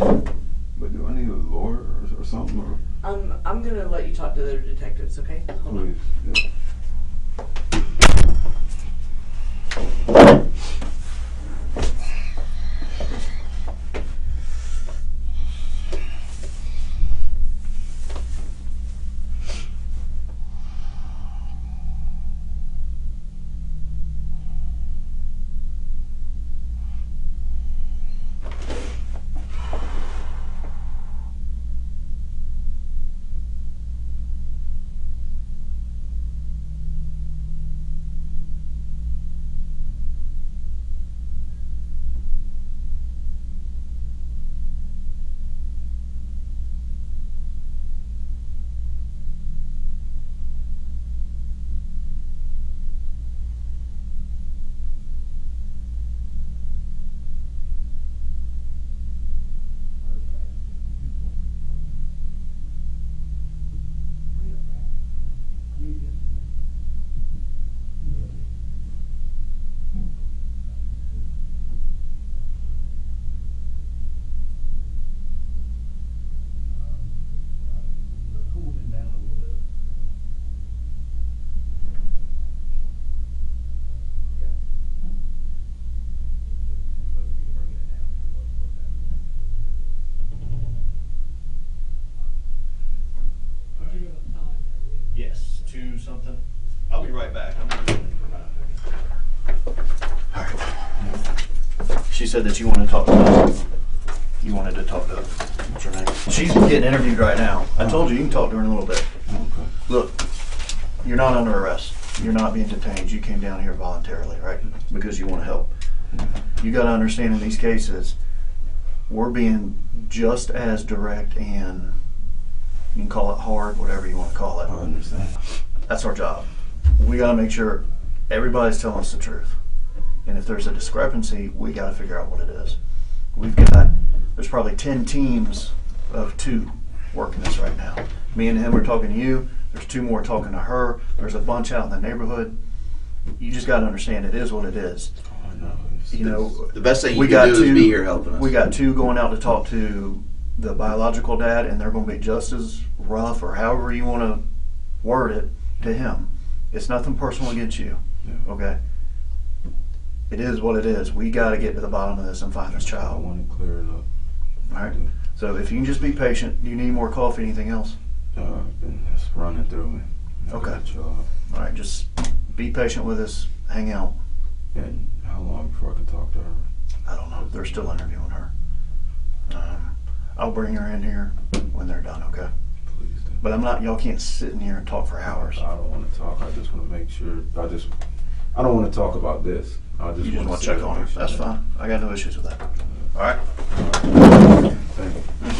but do I need a lawyer or something? Or I'm gonna let you talk to the other detectives, okay? Hold on. please, yeah. Yes, 2 something. I'll be right back. All right. She said that you wanted to talk to You wanted to talk to what's her name? She's getting interviewed right now. I told you can talk to her in a little bit. Okay. Look, you're not under arrest. You're not being detained. You came down here voluntarily, right? Because you want to help. You got to understand in these cases, we're being just as direct and you can call it hard, whatever you want to call I it. understand. That's our job. We got to make sure everybody's telling us the truth. And if there's a discrepancy, we got to figure out what it is. There's probably 10 teams of 2 working this right now. Me and him are talking to you. There's 2 more talking to her. There's a bunch out in the neighborhood. You just got to understand it is what it is. I know. You know, The best thing you we can got do is 2. be here helping us. We got 2 going out to talk to the biological dad, and they're going to be just as rough, or however you want to word it, to him. It's nothing personal against you. Yeah. Okay. It is what it is. We got to get to the bottom of this and find this I child. want to clear it up. All right. So if you can just be patient. Do you need more coffee? Anything else? It's running through me. Okay. Good job. All right. Just be patient with us. Hang out. And how long before I can talk to her? I don't know. They're still interviewing her. I'll bring her in here when they're done. Okay. Please do. But I'm not. Y'all can't sit in here and talk for hours. I don't want to talk. I just want to make sure. I don't want to talk about this. I just You just want to sit check and on her. make sure That's fine. I got no issues with that. All right. Thank you.